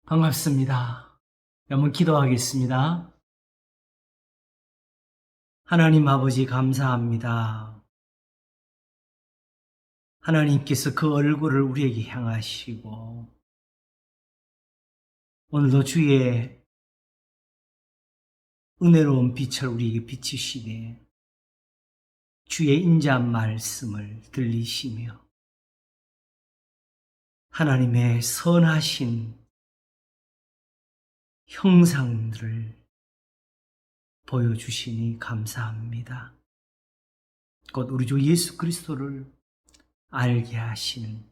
반갑습니다. 한번 기도하겠습니다. 하나님 아버지 감사합니다. 하나님께서 그 얼굴을 우리에게 향하시고 오늘도 주의 은혜로운 빛을 우리에게 비추시되 주의 인자한 말씀을 들리시며 하나님의 선하신 형상들을 보여주시니 감사합니다. 곧 우리 주 예수 그리스도를 알게 하시는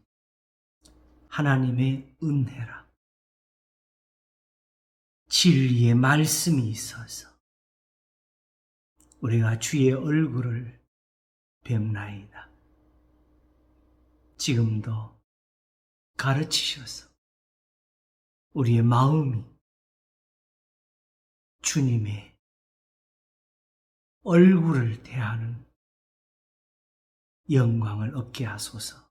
하나님의 은혜라. 진리의 말씀이 있어서 우리가 주의 얼굴을 뵙나이다. 지금도 가르치셔서 우리의 마음이 주님의 얼굴을 대하는 영광을 얻게 하소서.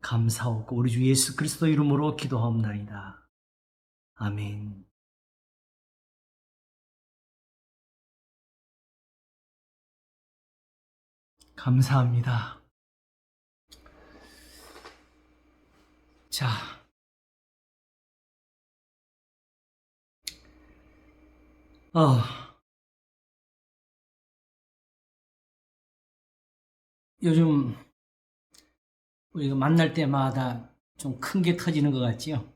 감사하고 우리 주 예수 그리스도 이름으로 기도하옵나이다. 아멘. 감사합니다. 자, 요즘 우리가 만날 때마다 좀 큰 게 터지는 것 같지요?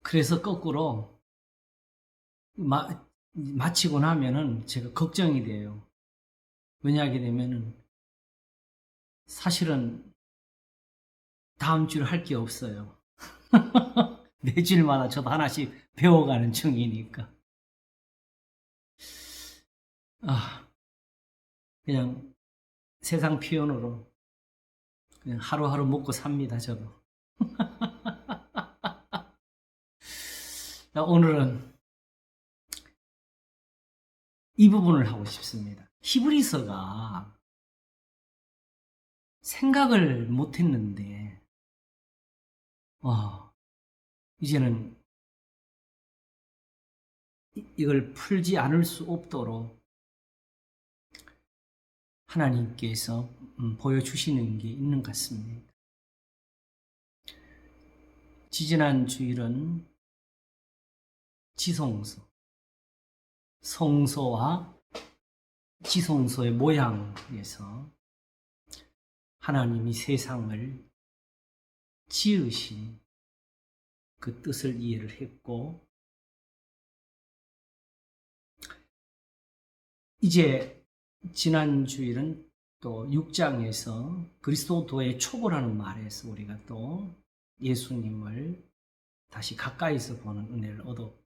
그래서 거꾸로 마치고 나면은 제가 걱정이 돼요. 왜냐하게 되면은 사실은 다음 주를 할 게 없어요. 매주일마다 저도 하나씩 배워가는 중이니까. 그냥 세상 표현으로 그냥 하루하루 먹고 삽니다, 저도. 오늘은 이 부분을 하고 싶습니다. 히브리서가 생각을 못했는데, 이제는 이걸 풀지 않을 수 없도록 하나님께서 보여주시는 게 있는 것 같습니다. 지지난 주일은 지성소, 성소와 지성소의 모양에서 하나님이 세상을 지으신 그 뜻을 이해를 했고, 이제 지난 주일은 또 6장에서 그리스도도의 초보라는 말에서 우리가 또 예수님을 다시 가까이서 보는 은혜를 얻었고,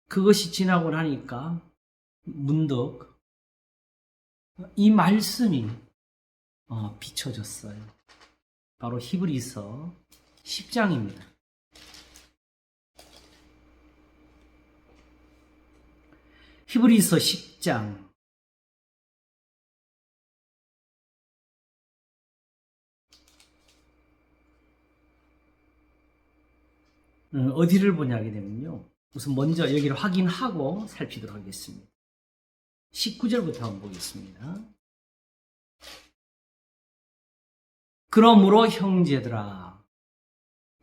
그것이 지나고 나니까 문득 이 말씀이 비춰졌어요. 바로 히브리서 10장입니다. 히브리서 10장 어디를 보냐게 되면요, 우선 먼저 여기를 확인하고 살피도록 하겠습니다. 19절부터 한번 보겠습니다. 그러므로 형제들아,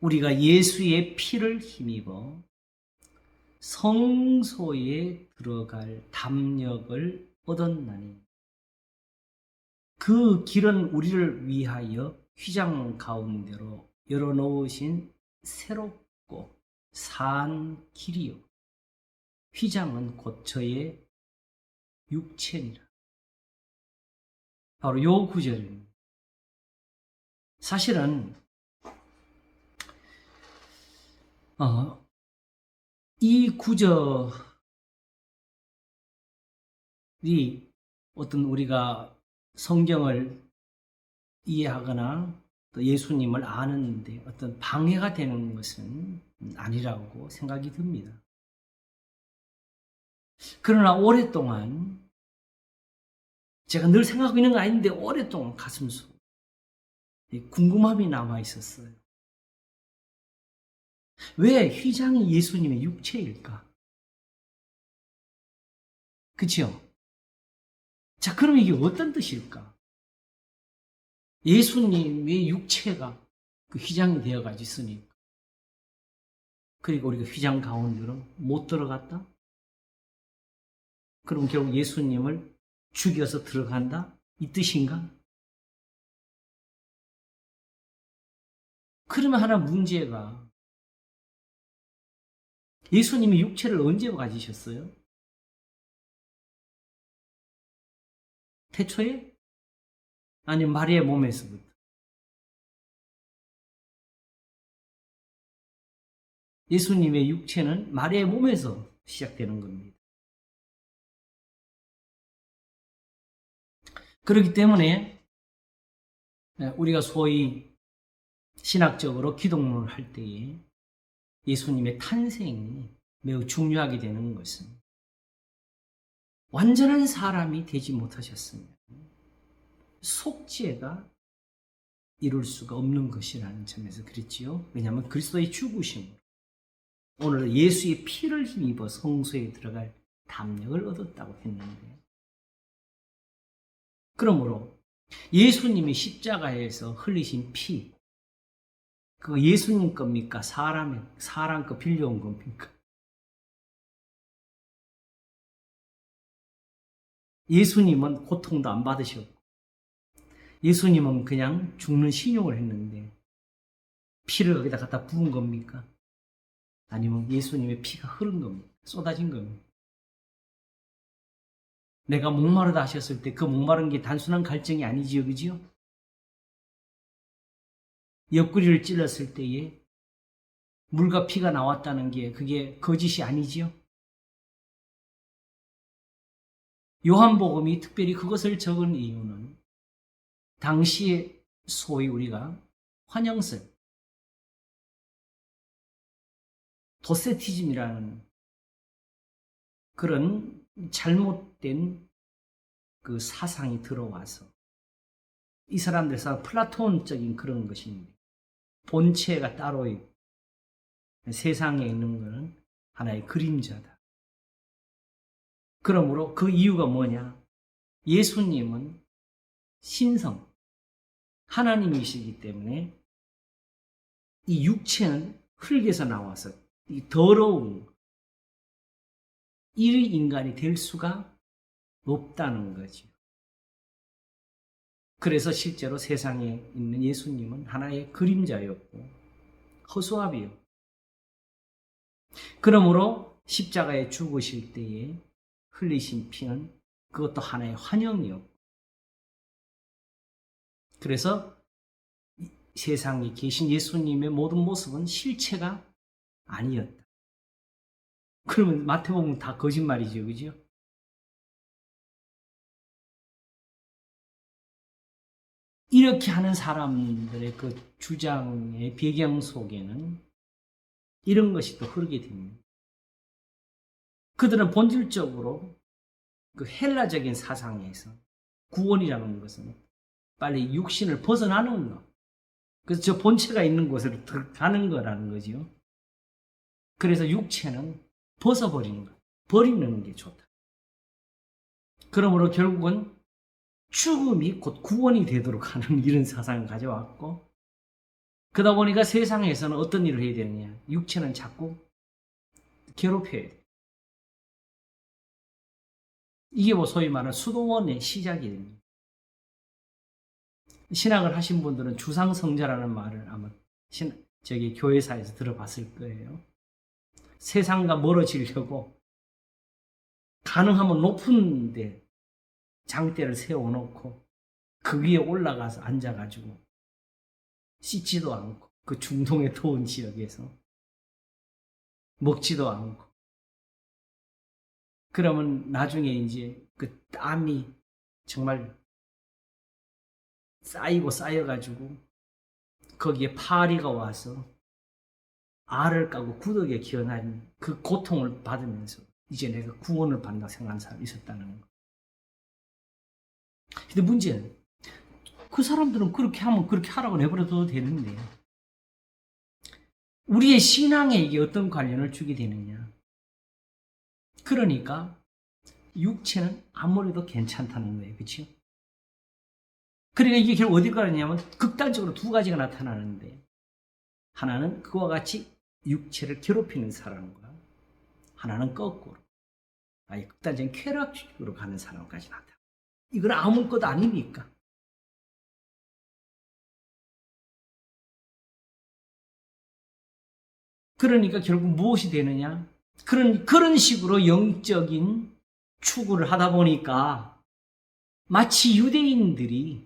우리가 예수의 피를 힘입어 성소에 들어갈 담력을 얻었나니 그 길은 우리를 위하여 휘장 가운데로 열어놓으신 새롭고 산 길이요, 휘장은 곧 저의 육체니라. 바로 요 구절입니다. 사실은 이 구절이 어떤 우리가 성경을 이해하거나 또 예수님을 아는데 어떤 방해가 되는 것은 아니라고 생각이 듭니다. 그러나 오랫동안 제가 늘 생각하고 있는 거 아닌데 오랫동안 가슴 속 궁금함이 남아 있었어요. 왜 휘장이 예수님의 육체일까? 그치요? 자, 그럼 이게 어떤 뜻일까? 예수님의 육체가 그 휘장이 되어가지고 있으니까. 그리고 우리가 휘장 가운데로 못 들어갔다? 그럼 결국 예수님을 죽여서 들어간다? 이 뜻인가? 그러면 하나 문제가, 예수님이 육체를 언제 가지셨어요? 태초에? 아니면 마리아의 몸에서부터? 예수님의 육체는 마리아의 몸에서 시작되는 겁니다. 그렇기 때문에 우리가 소위 신학적으로 기독론을 할 때에 예수님의 탄생이 매우 중요하게 되는 것은 완전한 사람이 되지 못하셨으면 속죄가 이룰 수가 없는 것이라는 점에서 그랬지요. 왜냐하면 그리스도의 죽으심으로 오늘 예수의 피를 힘입어 성소에 들어갈 담력을 얻었다고 했는데, 그러므로 예수님이 십자가에서 흘리신 피, 그거 예수님 겁니까? 사람 거 빌려온 겁니까? 예수님은 고통도 안 받으셨고, 예수님은 그냥 죽는 신용을 했는데, 피를 거기다 갖다 부은 겁니까? 아니면 예수님의 피가 흐른 겁니까? 쏟아진 겁니까? 내가 목마르다 하셨을 때 그 목마른 게 단순한 갈증이 아니지요, 그지요? 옆구리를 찔렀을 때에 물과 피가 나왔다는 게 그게 거짓이 아니지요? 요한복음이 특별히 그것을 적은 이유는 당시에 소위 우리가 환영설, 도세티즘이라는 그런 잘못된 그 사상이 들어와서 이 사람들 플라톤적인 그런 것입니다. 본체가 따로 있고 세상에 있는 것은 하나의 그림자다. 그러므로 그 이유가 뭐냐? 예수님은 신성, 하나님이시기 때문에 이 육체는 흙에서 나와서 이 더러운 이 인간이 될 수가 없다는 거죠. 그래서 실제로 세상에 있는 예수님은 하나의 그림자였고 허수아비였고, 그러므로 십자가에 죽으실 때에 흘리신 피는 그것도 하나의 환영이었고, 그래서 세상에 계신 예수님의 모든 모습은 실체가 아니었다. 그러면 마태복음 다 거짓말이죠, 그죠? 이렇게 하는 사람들의 그 주장의 배경 속에는 이런 것이 또 흐르게 됩니다. 그들은 본질적으로 그 헬라적인 사상에서 구원이라는 것은 빨리 육신을 벗어나는 것, 그래서 저 본체가 있는 곳으로 가는 거라는 거죠. 그래서 육체는 벗어버리는 것, 버리는 게 좋다. 그러므로 결국은 죽음이 곧 구원이 되도록 하는 이런 사상을 가져왔고, 그러다 보니까 세상에서는 어떤 일을 해야 되느냐? 육체는 자꾸 괴롭혀야 돼. 이게 뭐 소위 말하는 수동원의 시작이 됩니다. 신학을 하신 분들은 주상성자라는 말을 아마 저기 교회사에서 들어봤을 거예요. 세상과 멀어지려고 가능하면 높은 데 장대를 세워놓고 그 위에 올라가서 앉아가지고 씻지도 않고 그 중동의 더운 지역에서 먹지도 않고, 그러면 나중에 이제 그 땀이 정말 쌓이고 쌓여가지고 거기에 파리가 와서 알을 까고 구덕에 기어난 그 고통을 받으면서 이제 내가 구원을 받는다 생각하는 사람이 있었다는 거. 근데 문제는 그 사람들은 그렇게 하면 그렇게 하라고 내버려둬도 되는데 우리의 신앙에 이게 어떤 관련을 주게 되느냐. 그러니까 육체는 아무래도 괜찮다는 거예요. 그렇죠? 그러니까 이게 결국 어디 가느냐면 극단적으로 두 가지가 나타나는데 하나는 그와 같이 육체를 괴롭히는 사람과 하나는 거꾸로 아예 극단적인 쾌락주의로 가는 사람까지 나타나. 이건 아무것도 아니니까. 그러니까 결국 무엇이 되느냐? 그런 식으로 영적인 추구를 하다 보니까 마치 유대인들이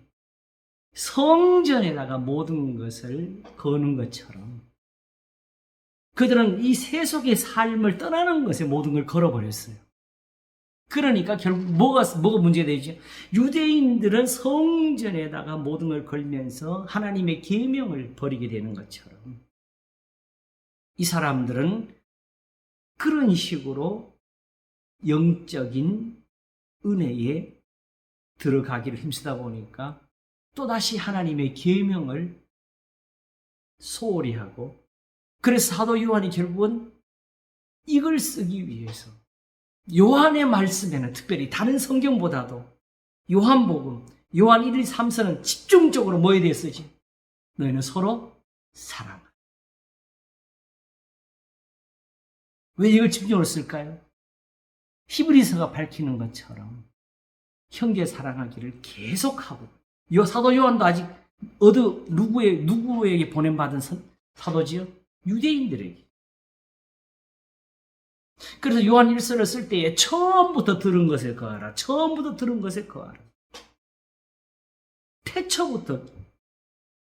성전에다가 모든 것을 거는 것처럼 그들은 이 세속의 삶을 떠나는 것에 모든 걸 걸어버렸어요. 그러니까 결국 뭐가 문제가 되죠? 유대인들은 성전에다가 모든 걸 걸면서 하나님의 계명을 버리게 되는 것처럼 이 사람들은 그런 식으로 영적인 은혜에 들어가기를 힘쓰다 보니까 또다시 하나님의 계명을 소홀히 하고 그래서 사도 요한이 결국은 이걸 쓰기 위해서 요한의 말씀에는 특별히 다른 성경보다도 요한복음, 요한 1, 2, 3서는 집중적으로 뭐에 대해 쓰지? 너희는 서로 사랑하라. 왜 이걸 집중적으로 쓸까요? 히브리서가 밝히는 것처럼 형제 사랑하기를 계속하고 요 사도 요한도 아직 누구에게 보냄받은 사도지요? 유대인들에게. 그래서 요한 1서를 쓸 때에 처음부터 들은 것에 거하라. 처음부터 들은 것에 거하라. 태초부터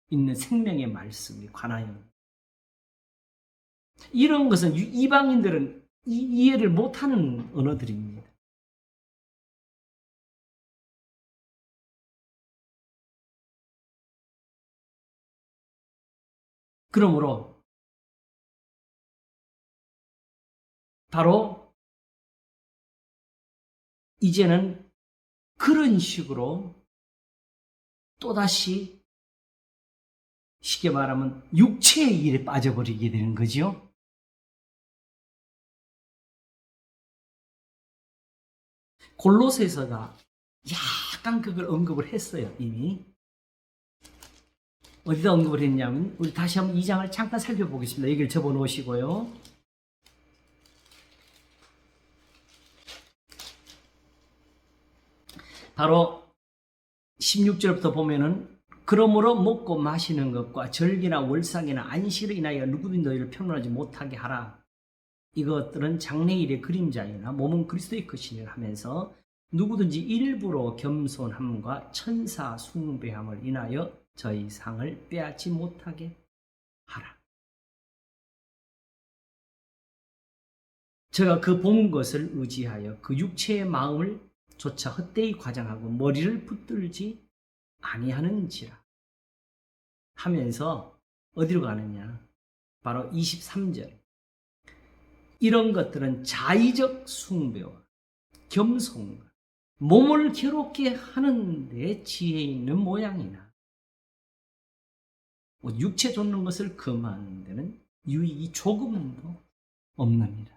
있는 생명의 말씀이 관하여 이런 것은 이방인들은 이해를 못하는 언어들입니다. 그러므로 바로 이제는 그런 식으로 또다시 쉽게 말하면 육체의 일에 빠져버리게 되는 거죠. 골로새서가 약간 그걸 언급을 했어요. 이미. 어디다 언급을 했냐면 우리 다시 한번 2장을 잠깐 살펴보겠습니다. 여기를 접어놓으시고요. 바로 16절부터 보면은 그러므로 먹고 마시는 것과 절기나 월상이나 안식을 인하여 누구든 너희를 편론하지 못하게 하라. 이것들은 장래일의 그림자이나 몸은 그리스도의 것이니라 하면서 누구든지 일부러 겸손함과 천사 숭배함을 인하여 저희 상을 빼앗지 못하게 하라. 제가 그 본 것을 의지하여 그 육체의 마음을 조차 헛되이 과장하고 머리를 붙들지 아니하는지라 하면서 어디로 가느냐? 바로 23절. 이런 것들은 자의적 숭배와 겸손과 몸을 괴롭게 하는 데 지혜 있는 모양이나 육체 좇는 것을 금하는 데는 유익이 조금도 없느니라.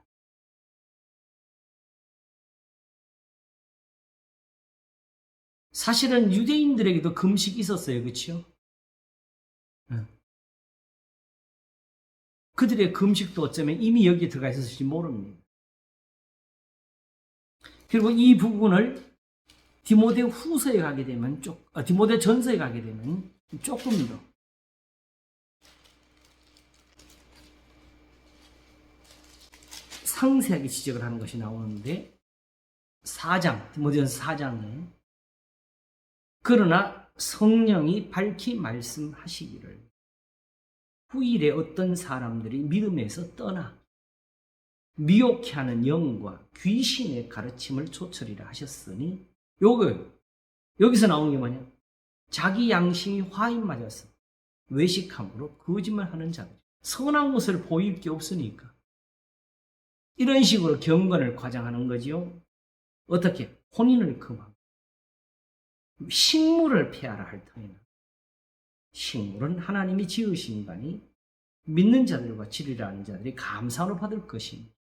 사실은 유대인들에게도 금식이 있었어요. 그렇죠? 그들의 금식도 어쩌면 이미 여기에 들어가 있었을지 모릅니다. 그리고 이 부분을 디모데 후서에 가게 되면 디모데 전서에 가게 되면 조금 더 상세하게 지적을 하는 것이 나오는데 4장, 디모데전서 4장에 그러나 성령이 밝히 말씀하시기를 후일에 어떤 사람들이 믿음에서 떠나 미혹해 하는 영과 귀신의 가르침을 조철이라 하셨으니 여기서 나오는 게 뭐냐? 자기 양심이 화인 맞아서 외식함으로 거짓말하는 자들. 선한 것을 보일 게 없으니까 이런 식으로 경건을 과장하는 거지요. 어떻게? 혼인을 금하고 식물을 폐하라 할 터이나 식물은 하나님이 지으신 바니 믿는 자들과 지리라 하는 자들이 감사로 받을 것입니다.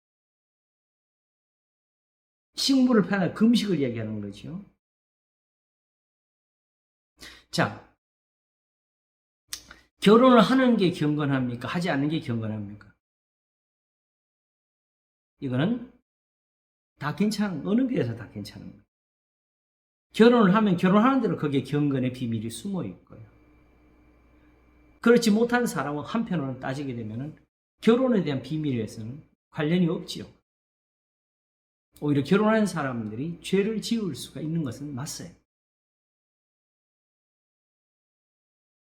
식물을 파는 금식을 얘기하는 거죠. 자, 결혼을 하는 게 경건합니까? 하지 않는 게 경건합니까? 이거는 다 괜찮은, 어느 교회에서 다 괜찮은 거예요. 결혼을 하면 결혼하는 대로 거기에 경건의 비밀이 숨어 있고요. 그렇지 못한 사람은 한편으로는 따지게 되면 결혼에 대한 비밀에서는 관련이 없지요. 오히려 결혼한 사람들이 죄를 지을 수가 있는 것은 맞아요.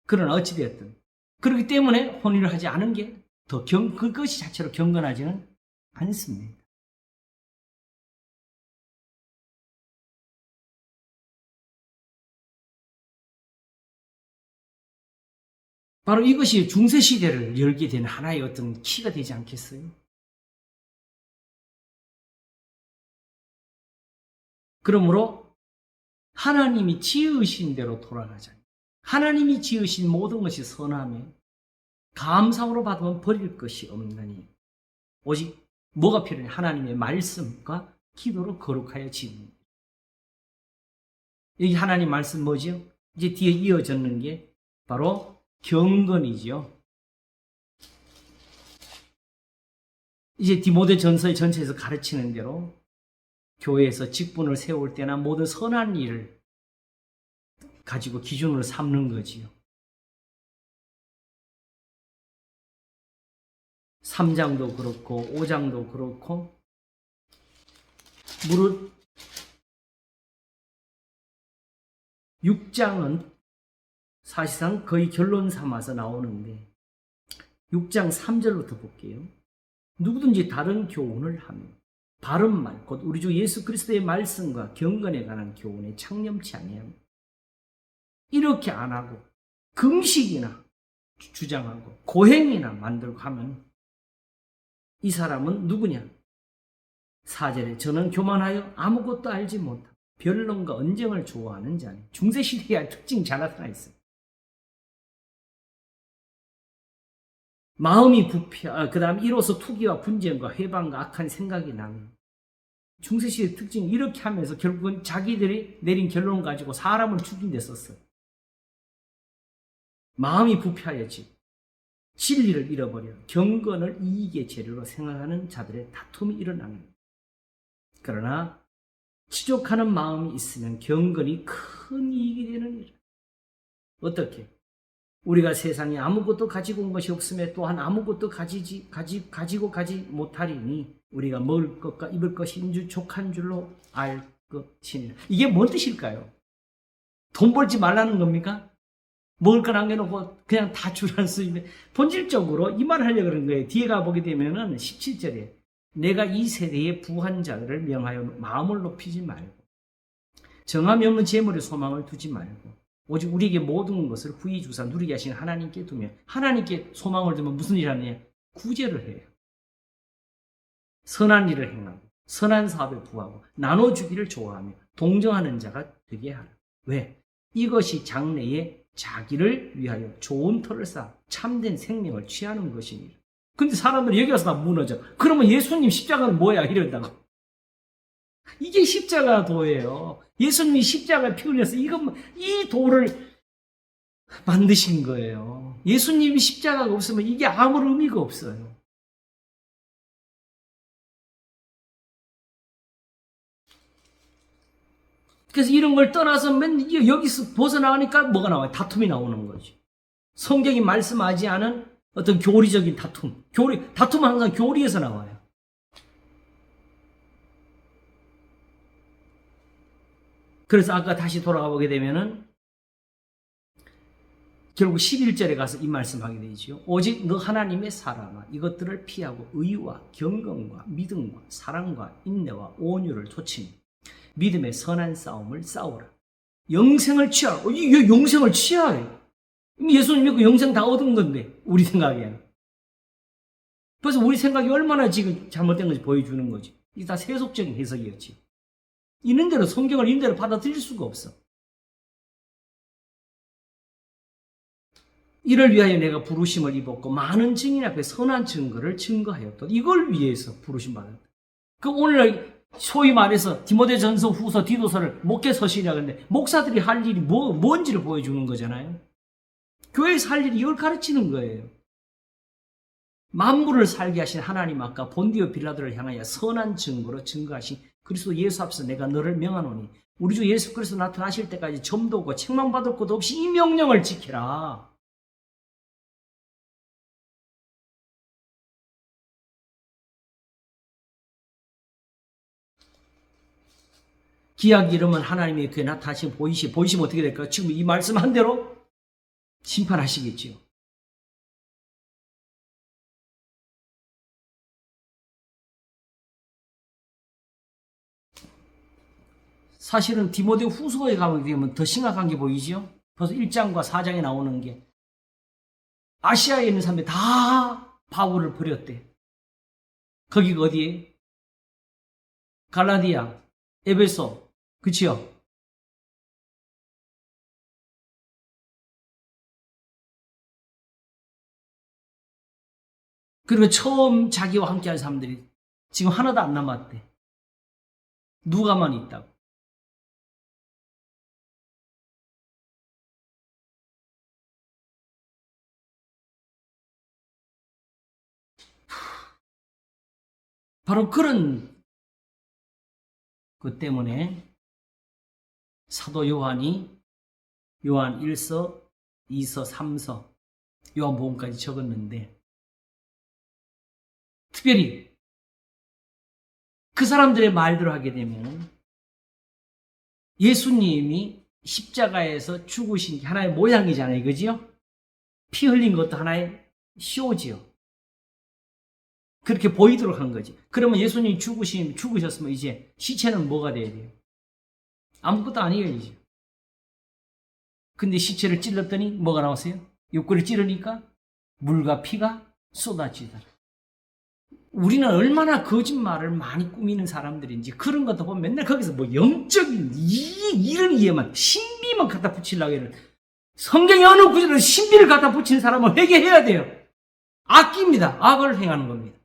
그러나 어찌되었든 그렇기 때문에 혼인을 하지 않은 게 더 그것이 자체로 경건하지는 않습니다. 바로 이것이 중세시대를 열게 된 하나의 어떤 키가 되지 않겠어요? 그러므로 하나님이 지으신 대로 돌아가자. 하나님이 지으신 모든 것이 선하며 감사로 받으면 버릴 것이 없나니 오직 뭐가 필요해? 하나님의 말씀과 기도로 거룩하여 지은. 여기 하나님 말씀 뭐죠? 이제 뒤에 이어졌는 게 바로 경건이지요. 이제 디모데 전서의 전체에서 가르치는 대로 교회에서 직분을 세울 때나 모든 선한 일을 가지고 기준으로 삼는 거지요. 3장도 그렇고 5장도 그렇고 무릇 6장은 사실상 거의 결론 삼아서 나오는데 6장 3절부터 볼게요. 누구든지 다른 교훈을 하며 바른 말, 곧 우리 주 예수 그리스도의 말씀과 경건에 관한 교훈에 창념치 아니하며 이렇게 안 하고 금식이나 주장하고 고행이나 만들고 하면 이 사람은 누구냐? 4절에 저는 교만하여 아무것도 알지 못하고 변론과 언쟁을 좋아하는 자니 중세시대의 특징이 잘 나타나 있어요. 마음이 그 다음 이로써 투기와 분쟁과 회방과 악한 생각이 나는 중세시대의 특징이 이렇게 하면서 결국은 자기들이 내린 결론 가지고 사람을 죽인 데 썼어요. 마음이 부패하였지 진리를 잃어버려 경건을 이익의 재료로 생각하는 자들의 다툼이 일어나는 거예요. 그러나 치족하는 마음이 있으면 경건이 큰 이익이 되는 일. 어떻게? 우리가 세상에 아무것도 가지고 온 것이 없음에 또한 아무것도 가지고 가지 못하리니 우리가 먹을 것과 입을 것이 인주 족한 줄로 알 것이니라. 이게 뭔 뜻일까요? 돈 벌지 말라는 겁니까? 먹을 걸 남겨놓고 그냥 다 주라는 수입에 본질적으로 이 말을 하려고 그런 거예요. 뒤에 가보게 되면은 17절에 내가 이 세대의 부한 자들을 명하여 마음을 높이지 말고 정함이 없는 재물에 소망을 두지 말고 오직 우리에게 모든 것을 후히 주사 누리게 하신 하나님께 두며 하나님께 소망을 두면 무슨 일을 하느냐? 구제를 해요. 선한 일을 행하고 선한 사업에 부하고 나눠주기를 좋아하며 동정하는 자가 되게 하라. 왜? 이것이 장래에 자기를 위하여 좋은 터를 쌓아 참된 생명을 취하는 것입니다. 근데 사람들이 여기 와서 다 무너져. 그러면 예수님 십자가는 뭐야? 이런다고. 이게 십자가 도예요. 예수님이 십자가를 피 흘려서 이 도를 만드신 거예요. 예수님이 십자가가 없으면 이게 아무런 의미가 없어요. 그래서 이런 걸 떠나서 맨 여기서 벗어나가니까 뭐가 나와요? 다툼이 나오는 거지. 성경이 말씀하지 않은 어떤 교리적인 다툼. 다툼은 항상 교리에서 나와요. 그래서 아까 다시 돌아가 보게 되면은 결국 11절에 가서 이 말씀하게 되죠. 오직 너 하나님의 사랑아 이것들을 피하고 의와 경건과 믿음과 사랑과 인내와 온유를 좇으며 믿음의 선한 싸움을 싸우라. 영생을 취하라. 이게 영생을 취하래. 예수님 믿고 영생 다 얻은 건데 우리 생각에는. 그래서 우리 생각이 얼마나 지금 잘못된 건지 보여주는 거지. 이게 다 세속적인 해석이었지. 있는 대로 성경을 있는 대로 받아들일 수가 없어. 이를 위하여 내가 부르심을 입었고 많은 증인 앞에 선한 증거를 증거하였다. 이걸 위해서 부르심 받았다. 그 오늘 소위 말해서 디모데전서, 후서, 디도서를 목회 서신이라고 하는데 목사들이 할 일이 뭔지를 보여주는 거잖아요. 교회에서 할 일이 이걸 가르치는 거예요. 만물을 살게 하신 하나님 앞과 본디오 빌라도를 향하여 선한 증거로 증거하신 그리스도 예수 앞에서 내가 너를 명하노니 우리 주 예수 그리스도 나타나실 때까지 점도 없고 책망받을 것도 없이 이 명령을 지키라. 기약 이름은 하나님의 그에 나타나신 보이시면 어떻게 될까요? 지금 이 말씀한 대로 심판하시겠지요. 사실은 디모데 후서에 가게 되면 더 심각한 게 보이죠? 벌써 1장과 4장에 나오는 게 아시아에 있는 사람들이 다 바울을 버렸대. 거기가 어디에? 갈라디아, 에베소, 그치요? 그리고 처음 자기와 함께한 사람들이 지금 하나도 안 남았대. 누가만 있다고. 바로 그런 것 때문에 사도 요한이 요한 1서, 2서, 3서, 요한복음까지 적었는데 특별히 그 사람들의 말대로 하게 되면 예수님이 십자가에서 죽으신 게 하나의 모양이잖아요. 그죠? 피 흘린 것도 하나의 쇼지요. 그렇게 보이도록 한 거지. 그러면 예수님이 죽으셨으면 이제 시체는 뭐가 돼야 돼요? 아무것도 아니에요, 이제. 근데 시체를 찔렀더니 뭐가 나왔어요? 옆구리를 찌르니까 물과 피가 쏟아지더라. 우리는 얼마나 거짓말을 많이 꾸미는 사람들인지 그런 것도 보면 맨날 거기서 뭐 영적인 이런 이해만 신비만 갖다 붙이려고 해요. 성경의 어느 구절에 신비를 갖다 붙이는 사람은 회개해야 돼요. 악기입니다. 악을 행하는 겁니다.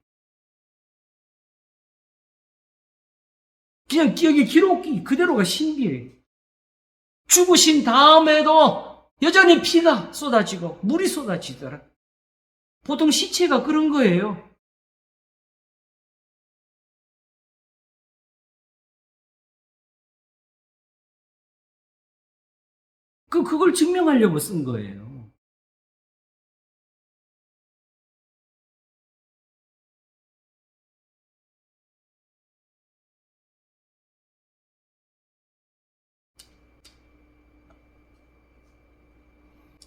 그냥 여기 기록이 그대로가 신비예요. 죽으신 다음에도 여전히 피가 쏟아지고 물이 쏟아지더라. 보통 시체가 그런 거예요. 그걸 증명하려고 쓴 거예요.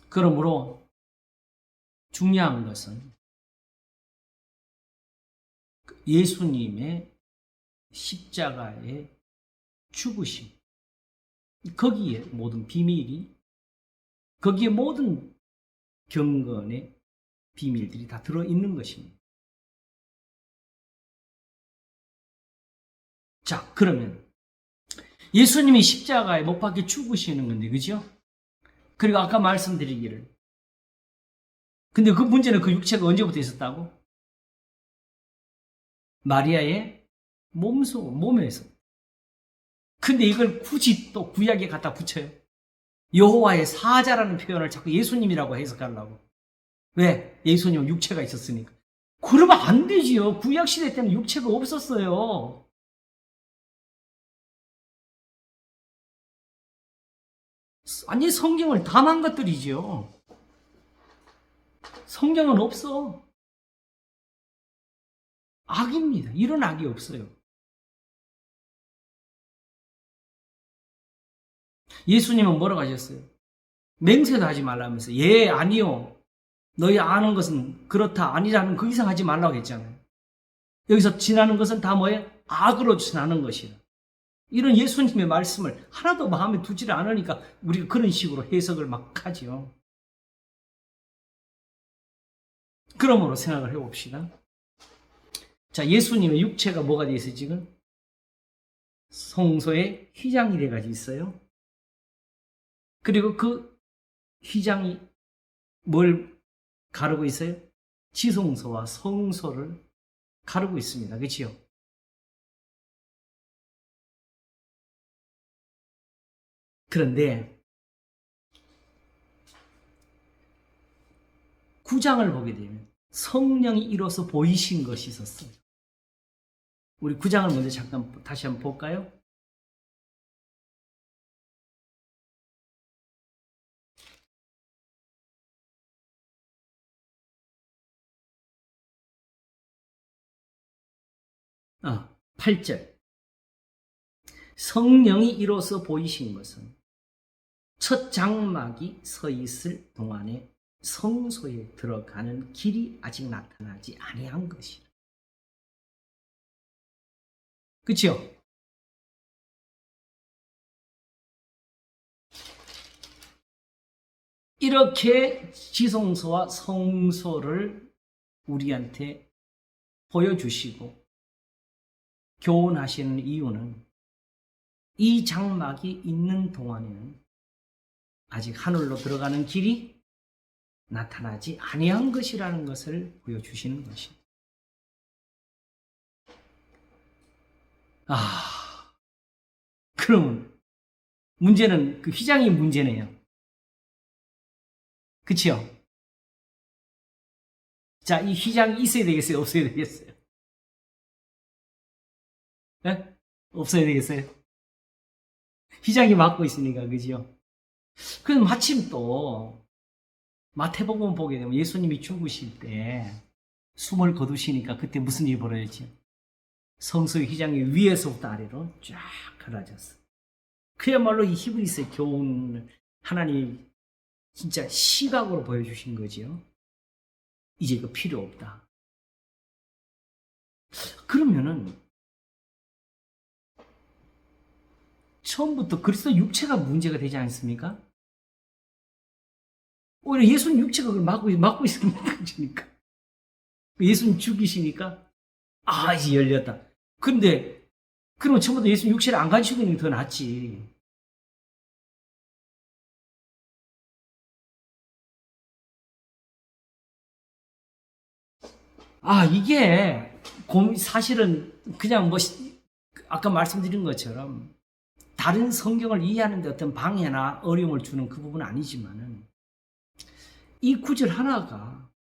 그러므로 중요한 것은 예수님의 십자가의 죽으심, 거기에 모든 비밀이, 거기에 모든 경건의 비밀들이 다 들어있는 것입니다. 자, 그러면 예수님이 십자가에 못 박혀 죽으시는 건데, 그죠? 그리고 아까 말씀드리기를, 근데 그 문제는 그 육체가 언제부터 있었다고? 마리아의 몸에서. 근데 이걸 굳이 또 구약에 갖다 붙여요. 여호와의 사자라는 표현을 자꾸 예수님이라고 해석하려고. 왜? 예수님은 육체가 있었으니까. 그러면 안 되지요. 구약 시대 때는 육체가 없었어요. 아니, 성경을 다 망가뜨리지요. 성경은 없어. 악입니다. 이런 악이 없어요. 예수님은 뭐라고 하셨어요? 맹세도 하지 말라면서. 예, 아니요. 너희 아는 것은 그렇다, 아니라는 그 이상 하지 말라고 했잖아요. 여기서 지나는 것은 다 뭐예요? 악으로 지나는 것이라. 이런 예수님의 말씀을 하나도 마음에 두지를 않으니까 우리가 그런 식으로 해석을 막 하지요. 그러므로 생각을 해봅시다. 자, 예수님의 육체가 뭐가 되어 있어요, 지금? 성소에 휘장이 돼가지고 있어요. 그리고 그 휘장이 뭘 가르고 있어요? 지성소와 성소를 가르고 있습니다. 그렇지요? 그런데 9장을 보게 되면 성령이 이로써 보이신 것이 있었어요. 우리 9장을 먼저 잠깐 다시 한번 볼까요? 아, 8절. 성령이 이로써 보이신 것은 첫 장막이 서 있을 동안에 성소에 들어가는 길이 아직 나타나지 아니한 것이라. 그렇죠? 이렇게 지성소와 성소를 우리한테 보여주시고 교훈하시는 이유는 이 장막이 있는 동안에는 아직 하늘로 들어가는 길이 나타나지 아니한 것이라는 것을 보여주시는 것입니다. 그러면 문제는 그 휘장이 문제네요. 그치요? 자, 이 휘장이 있어야 되겠어요? 없어야 되겠어요? 네? 없어야 되겠어요? 휘장이 막고 있으니까, 그지요? 그럼 마침 또 마태복음 보게 되면 예수님이 죽으실 때 숨을 거두시니까 그때 무슨 일이 벌어졌죠? 성소의 휘장이 위에서부터 아래로 쫙 갈라졌어. 그야말로 이 히브리서의 교훈을 하나님 진짜 시각으로 보여주신 거지요. 이제 이거 필요 없다. 그러면은 처음부터 그리스도 육체가 문제가 되지 않습니까? 오히려 예수님 육체가 그걸 막고 있으니까 그러니까. 예수님 죽이시니까 이제 열렸다. 그런데 그러면 처음부터 예수님 육체를 안 가지고 있는 게 더 낫지. 이게 사실은 그냥 아까 말씀드린 것처럼 다른 성경을 이해하는 데 어떤 방해나 어려움을 주는 그 부분은 아니지만은 이 구절 하나가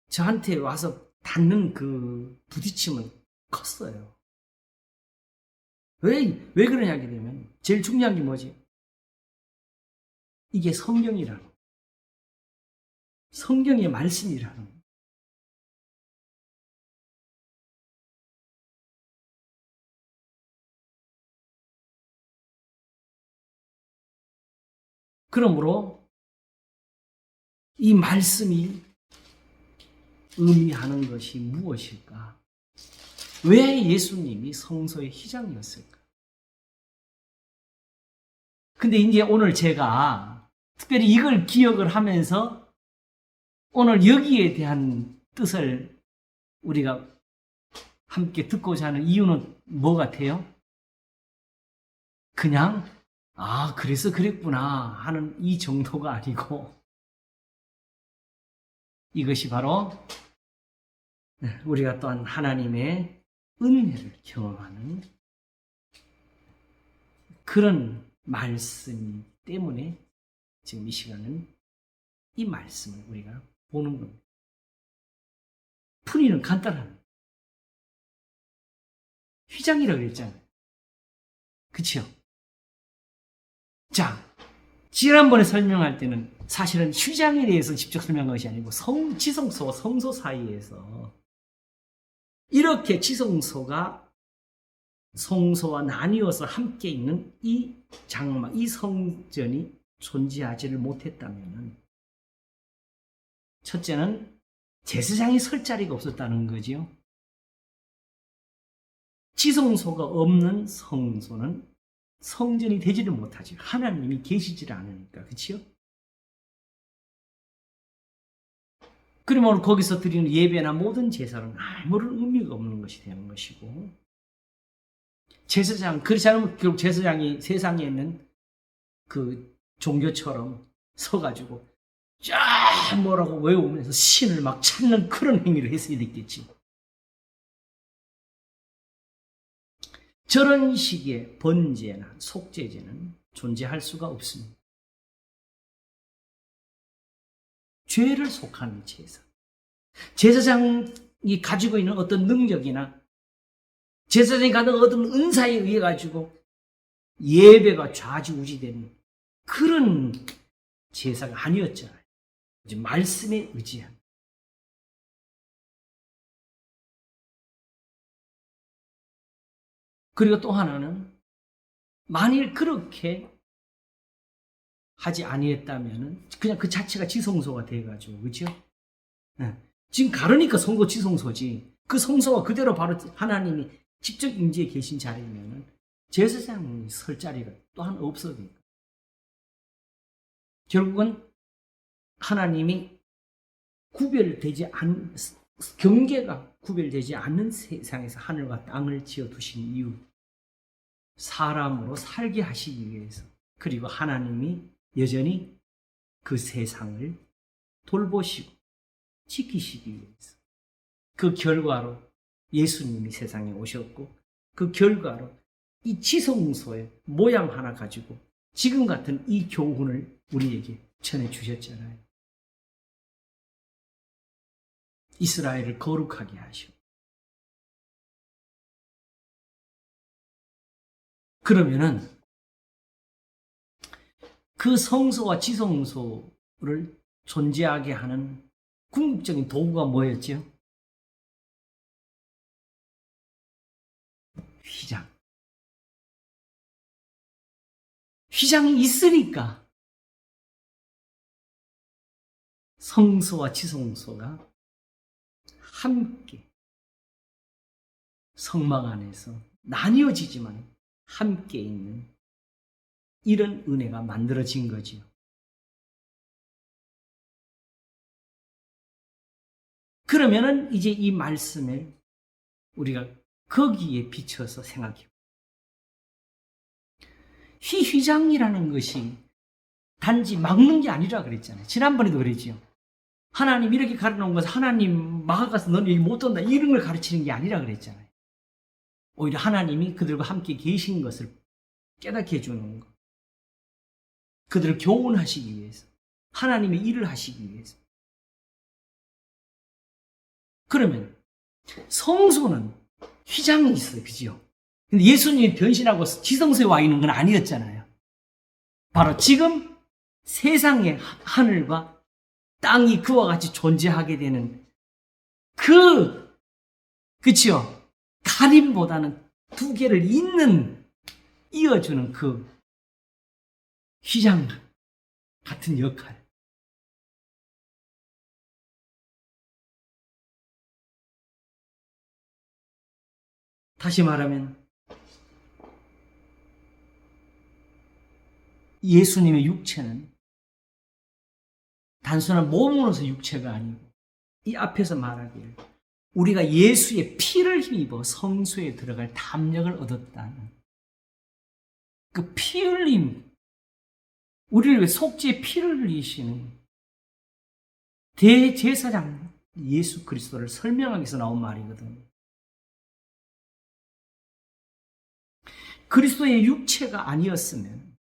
저한테 와서 닿는 그 부딪힘은 컸어요. 왜 그러냐 하게 되면 제일 중요한 게 뭐지? 이게 성경이라는 성경의 말씀이라는 그러므로 이 말씀이 의미하는 것이 무엇일까? 왜 예수님이 성소의 휘장이었을까? 근데 이제 오늘 제가 특별히 이걸 기억을 하면서 오늘 여기에 대한 뜻을 우리가 함께 듣고자 하는 이유는 뭐 같아요? 그냥 그래서 그랬구나 하는 이 정도가 아니고 이것이 바로 우리가 또한 하나님의 은혜를 경험하는 그런 말씀이기 때문에 지금 이 시간은 이 말씀을 우리가 보는 겁니다. 풀이는 간단합니다. 휘장이라고 그랬잖아요. 그치요? 자, 지난번에 설명할 때는 사실은 휘장에 대해서 직접 설명한 것이 아니고 지성소와 성소 사이에서 이렇게 지성소가 성소와 나뉘어서 함께 있는 이 장막, 이 성전이 존재하지를 못했다면 첫째는 제사장이 설 자리가 없었다는 거지요. 지성소가 없는 성소는 성전이 되지를 못하죠. 하나님이 계시지를 않으니까. 그치요? 그러면 거기서 드리는 예배나 모든 제사는 아무런 의미가 없는 것이 되는 것이고 제사장, 그렇지 않으면 결국 제사장이 세상에 있는 그 종교처럼 서가지고 쫙 뭐라고 외우면서 신을 막 찾는 그런 행위를 했어야 됐겠지. 저런 식의 번제나 속죄제는 존재할 수가 없습니다. 죄를 속하는 제사. 제사장이 가지고 있는 어떤 능력이나 제사장이 가진 어떤 은사에 의해 가지고 예배가 좌지우지되는 그런 제사가 아니었잖아요. 이제 말씀에 의지한. 그리고 또 하나는 만일 그렇게 하지 아니했다면은 그냥 그 자체가 지성소가 돼가지고, 그렇죠? 네. 지금 가르니까 성소 지성소지. 그 성소가 그대로 바로 하나님이 직접 임재해 계신 자리면은 제사장이 설 자리가 또한 없어지니까. 결국은 하나님이 구별되지 않는, 경계가 구별되지 않는 세상에서 하늘과 땅을 지어 두신 이유, 사람으로 살게 하시기 위해서, 그리고 하나님이 여전히 그 세상을 돌보시고 지키시기 위해서, 그 결과로 예수님이 세상에 오셨고, 그 결과로 이 지성소의 모양 하나 가지고 지금 같은 이 교훈을 우리에게 전해주셨잖아요. 이스라엘을 거룩하게 하시고. 그러면은 그 성소와 지성소를 존재하게 하는 궁극적인 도구가 뭐였죠? 휘장. 휘장이 있으니까 성소와 지성소가 함께 성막 안에서 나뉘어지지만 함께 있는 이런 은혜가 만들어진 거지요. 그러면은 이제 이 말씀을 우리가 거기에 비춰서 생각해요. 휘장이라는 것이 단지 막는 게 아니라 그랬잖아요. 지난번에도 그랬지요. 하나님 이렇게 가르쳐놓은 것은 하나님 막아가서 너는 여기 못 온다 이런 걸 가르치는 게 아니라 그랬잖아요. 오히려 하나님이 그들과 함께 계신 것을 깨닫게 해주는 것. 그들을 교훈하시기 위해서, 하나님의 일을 하시기 위해서. 그러면 성소는 휘장이 있어요. 그죠? 근데 예수님이 변신하고 지성소에 와 있는 건 아니었잖아요. 바로 지금 세상의 하늘과 땅이 그와 같이 존재하게 되는 그치요? 가림보다는 두 개를 이어주는 그 휘장 같은 역할. 다시 말하면 예수님의 육체는 단순한 몸으로서 육체가 아니고 이 앞에서 말하기를 우리가 예수의 피를 힘입어 성소에 들어갈 담력을 얻었다는 그 피 흘림, 우리를 위해 속죄의 피를 흘리시는 대제사장 예수 그리스도를 설명하기 위해서 나온 말이거든요. 그리스도의 육체가 아니었으면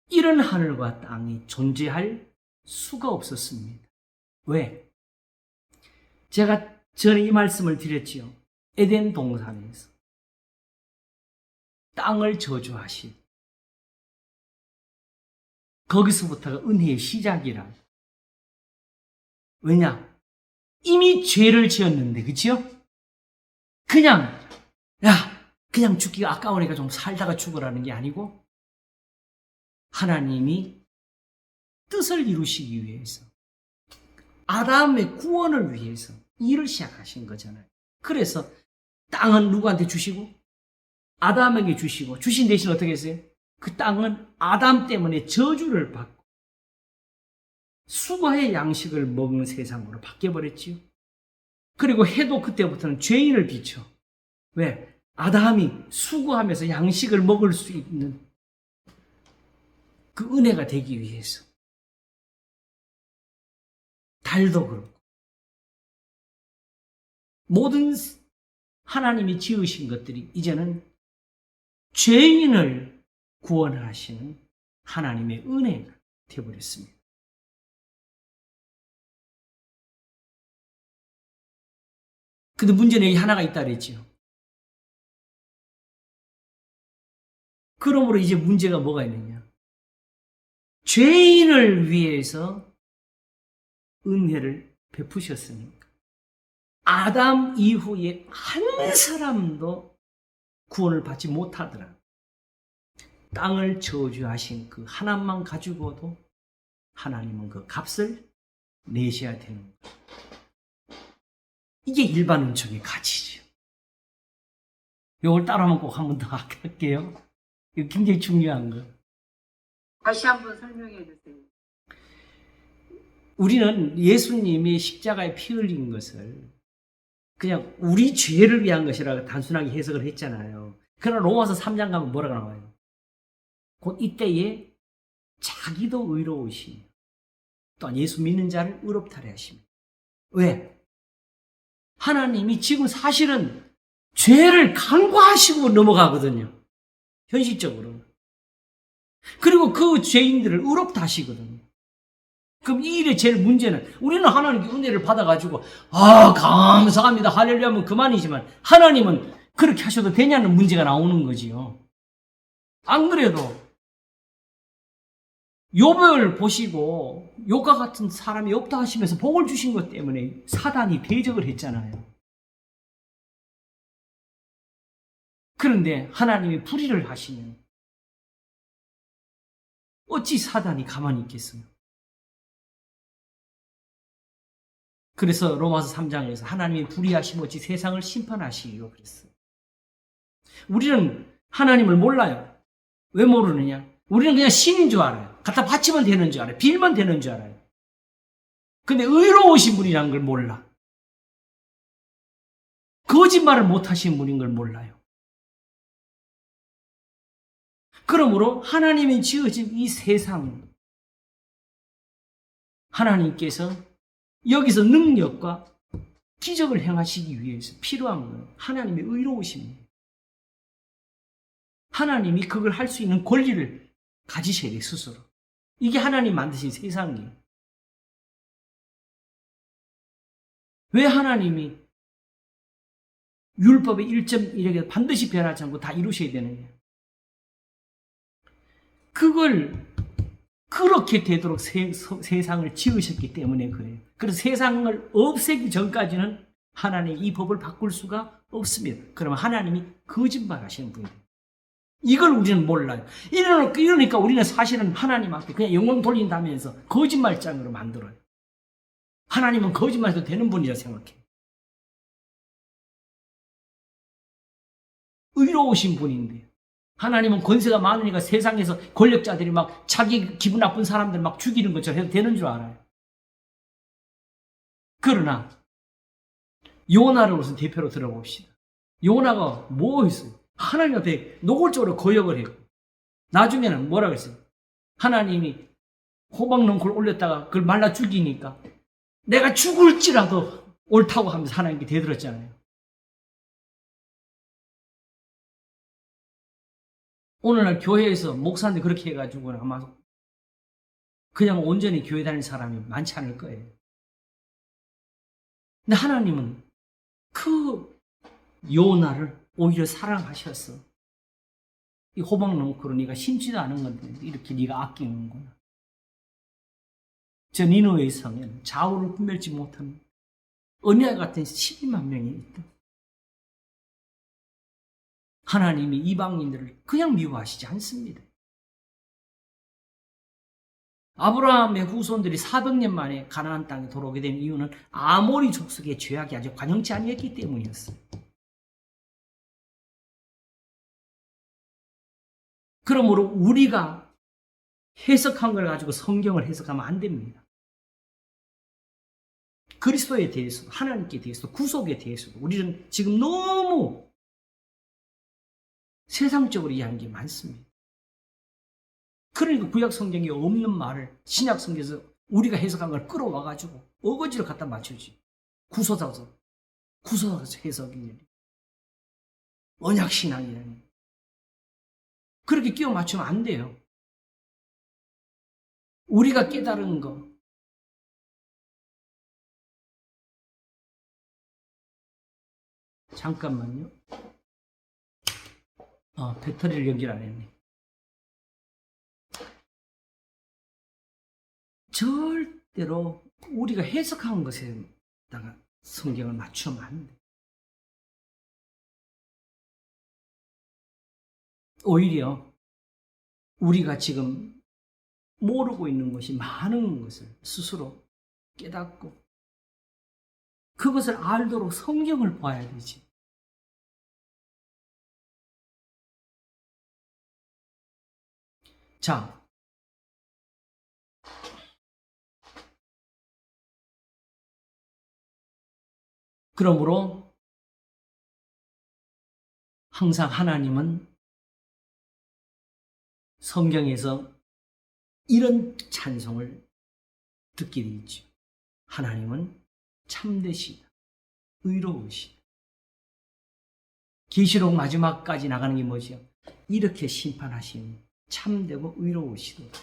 이런 하늘과 땅이 존재할 수가 없었습니다. 왜? 제가 전에 이 말씀을 드렸지요. 에덴 동산에서 땅을 저주하신 거기서부터가 은혜의 시작이라. 왜냐? 이미 죄를 지었는데, 그치요? 그냥 죽기가 아까우니까 좀 살다가 죽으라는 게 아니고 하나님이 뜻을 이루시기 위해서, 아담의 구원을 위해서 일을 시작하신 거잖아요. 그래서 땅은 누구한테 주시고 아담에게 주시고, 주신 대신 어떻게 했어요? 그 땅은 아담 때문에 저주를 받고 수고의 양식을 먹는 세상으로 바뀌어버렸지요. 그리고 해도 그때부터는 죄인을 비춰. 왜? 아담이 수고하면서 양식을 먹을 수 있는 그 은혜가 되기 위해서. 달도 그렇고 모든 하나님이 지으신 것들이 이제는 죄인을 구원하시는 하나님의 은혜가 되어버렸습니다. 근데 문제는 여기 하나가 있다 그랬죠. 그러므로 이제 문제가 뭐가 있느냐. 죄인을 위해서 은혜를 베푸셨으니까 아담 이후에 한 사람도 구원을 받지 못하더라. 땅을 저주하신 그 하나만 가지고도 하나님은 그 값을 내셔야 되는 거예요. 이게 일반 은총의 가치죠. 이걸 따라하면 꼭 한 번 더 할게요. 이거 굉장히 중요한 거. 다시 한번 설명해 주세요. 우리는 예수님이 십자가에 피 흘린 것을 그냥 우리 죄를 위한 것이라고 단순하게 해석을 했잖아요. 그러나 로마서 3장 가면 뭐라고 나와요? 곧 이때에 자기도 의로우시며 또한 예수 믿는 자를 의롭다래 하십니다. 왜? 하나님이 지금 사실은 죄를 간과하시고 넘어가거든요. 현실적으로. 그리고 그 죄인들을 의롭다 하시거든요. 그럼 이 일의 제일 문제는 우리는 하나님께 은혜를 받아가지고 감사합니다 할렐루야 하면 그만이지만 하나님은 그렇게 하셔도 되냐는 문제가 나오는 거지요. 안 그래도 욥을 보시고 욥과 같은 사람이 없다 하시면서 복을 주신 것 때문에 사단이 대적을 했잖아요. 그런데 하나님이 불의를 하시면 어찌 사단이 가만히 있겠어요? 그래서 로마서 3장에서 하나님이 불의하시면 어찌 세상을 심판하시기로 그랬어요. 우리는 하나님을 몰라요. 왜 모르느냐? 우리는 그냥 신인 줄 알아요. 갖다 바치면 되는 줄 알아요. 빌면 되는 줄 알아요. 근데 의로우신 분이라는 걸 몰라. 거짓말을 못하시는 분인 걸 몰라요. 그러므로 하나님이 지어진 이 세상, 하나님께서 여기서 능력과 기적을 행하시기 위해서 필요한 건 하나님의 의로우십니다. 하나님이 그걸 할 수 있는 권리를 가지셔야 돼요, 스스로. 이게 하나님 만드신 세상이에요. 왜 하나님이 율법의 1.1에게 반드시 변하지 않고 다 이루셔야 되느냐? 그걸 그렇게 되도록 세상을 지으셨기 때문에 그래요. 그래서 세상을 없애기 전까지는 하나님 이 법을 바꿀 수가 없습니다. 그러면 하나님이 거짓말 하시는 분이에요. 이걸 우리는 몰라요. 이러니까 우리는 사실은 하나님 앞에 그냥 영광 돌린다면서 거짓말장으로 만들어요. 하나님은 거짓말해도 되는 분이라 생각해요. 의로우신 분인데 하나님은 권세가 많으니까 세상에서 권력자들이 막 자기 기분 나쁜 사람들 막 죽이는 것처럼 해도 되는 줄 알아요. 그러나 요나를 우선 대표로 들어봅시다. 요나가 뭐 했어요? 하나님 앞에 노골적으로 거역을 했고 나중에는 뭐라고 했어요? 하나님이 호박농굴 올렸다가 그걸 말라 죽이니까 내가 죽을지라도 옳다고 하면서 하나님께 대들었잖아요. 오늘날 교회에서 목사한테 그렇게 해가지고는 아마 그냥 온전히 교회 다니는 사람이 많지 않을 거예요. 근데 하나님은 그 요나를 오히려 사랑하셨어. 이 호박농구로 네가 심지도 않은 건데 이렇게 네가 아끼는구나. 저 니느웨의 성에는 좌우를 분별치 못한 언약 같은 12만 명이 있다. 하나님이 이방인들을 그냥 미워하시지 않습니다. 아브라함의 후손들이 400년 만에 가나안 땅에 돌아오게 된 이유는 아모리 족속의 죄악이 아주 관영치 아니었기 때문이었어요. 그러므로 우리가 해석한 걸 가지고 성경을 해석하면 안 됩니다. 그리스도에 대해서, 하나님께 대해서, 구속에 대해서도 우리는 지금 너무 세상적으로 이해하는 게 많습니다. 그러니까 구약 성경에 없는 말을 신약 성경에서 우리가 해석한 걸 끌어와가지고 어거지로 갖다 맞추지. 구소자서 해석이 언약신앙이라니. 그렇게 끼워 맞추면 안 돼요. 우리가 깨달은 거, 잠깐만요. 배터리를 연결 안 했네. 절대로 우리가 해석한 것에다가 성경을 맞추면 안 돼. 오히려 우리가 지금 모르고 있는 것이 많은 것을 스스로 깨닫고 그것을 알도록 성경을 봐야 되지. 자, 그러므로 항상 하나님은 성경에서 이런 찬송을 듣게 되어 있죠. 하나님은 참되시다. 의로우시다. 계시록 마지막까지 나가는 게 뭐죠? 이렇게 심판하시니 참되고 의로우시도다.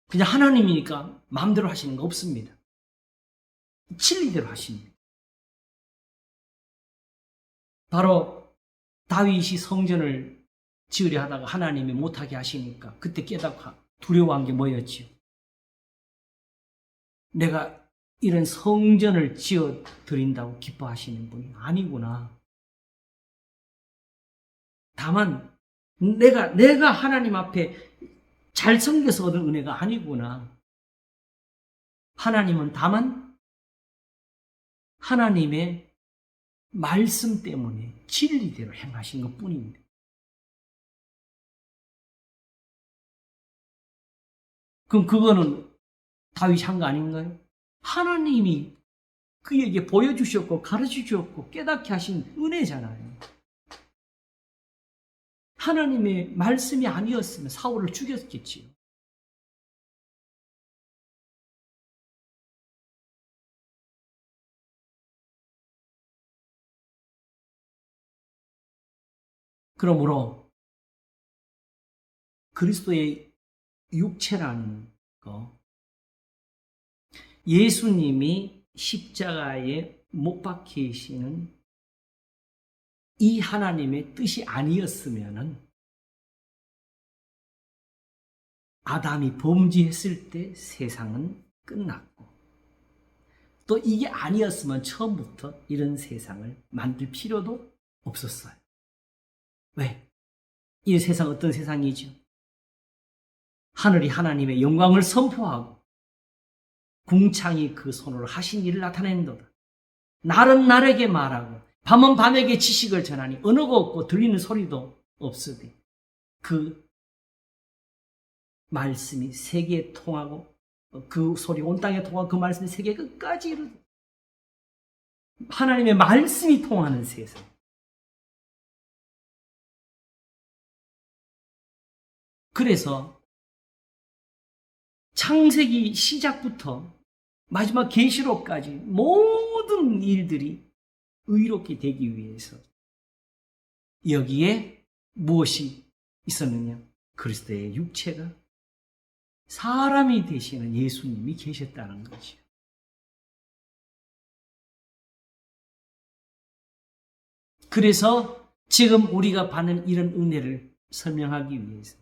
그냥 하나님이니까 마음대로 하시는 거 없습니다. 진리대로 하십니다. 바로 다윗이 성전을 지으려 하다가 하나님이 못하게 하시니까 그때 깨닫고 두려워한 게 뭐였지요? 내가 이런 성전을 지어 드린다고 기뻐하시는 분이 아니구나. 다만 내가 하나님 앞에 잘 섬겨서 얻은 은혜가 아니구나. 하나님은 다만 하나님의 말씀 때문에 진리대로 행하신 것 뿐입니다. 그럼 그거는 다윗이 한 거 아닌가요? 하나님이 그에게 보여주셨고 가르쳐주셨고 깨닫게 하신 은혜잖아요. 하나님의 말씀이 아니었으면 사울을 죽였겠지요. 그러므로 그리스도의 육체라는 거, 예수님이 십자가에 못 박히시는 이 하나님의 뜻이 아니었으면 아담이 범죄했을 때 세상은 끝났고 또 이게 아니었으면 처음부터 이런 세상을 만들 필요도 없었어요. 왜? 이 세상 어떤 세상이죠? 하늘이 하나님의 영광을 선포하고 궁창이 그 손으로 하신 일을 나타낸도다. 날은 날에게 말하고 밤은 밤에게 지식을 전하니 언어가 없고 들리는 소리도 없으되 그 말씀이 세계에 통하고 그 소리 온 땅에 통하고 그 말씀이 세계 끝까지 이르다. 하나님의 말씀이 통하는 세상. 그래서 창세기 시작부터 마지막 계시록까지 모든 일들이 의롭게 되기 위해서 여기에 무엇이 있었느냐? 그리스도의 육체가 사람이 되시는 예수님이 계셨다는 거죠. 그래서 지금 우리가 받는 이런 은혜를 설명하기 위해서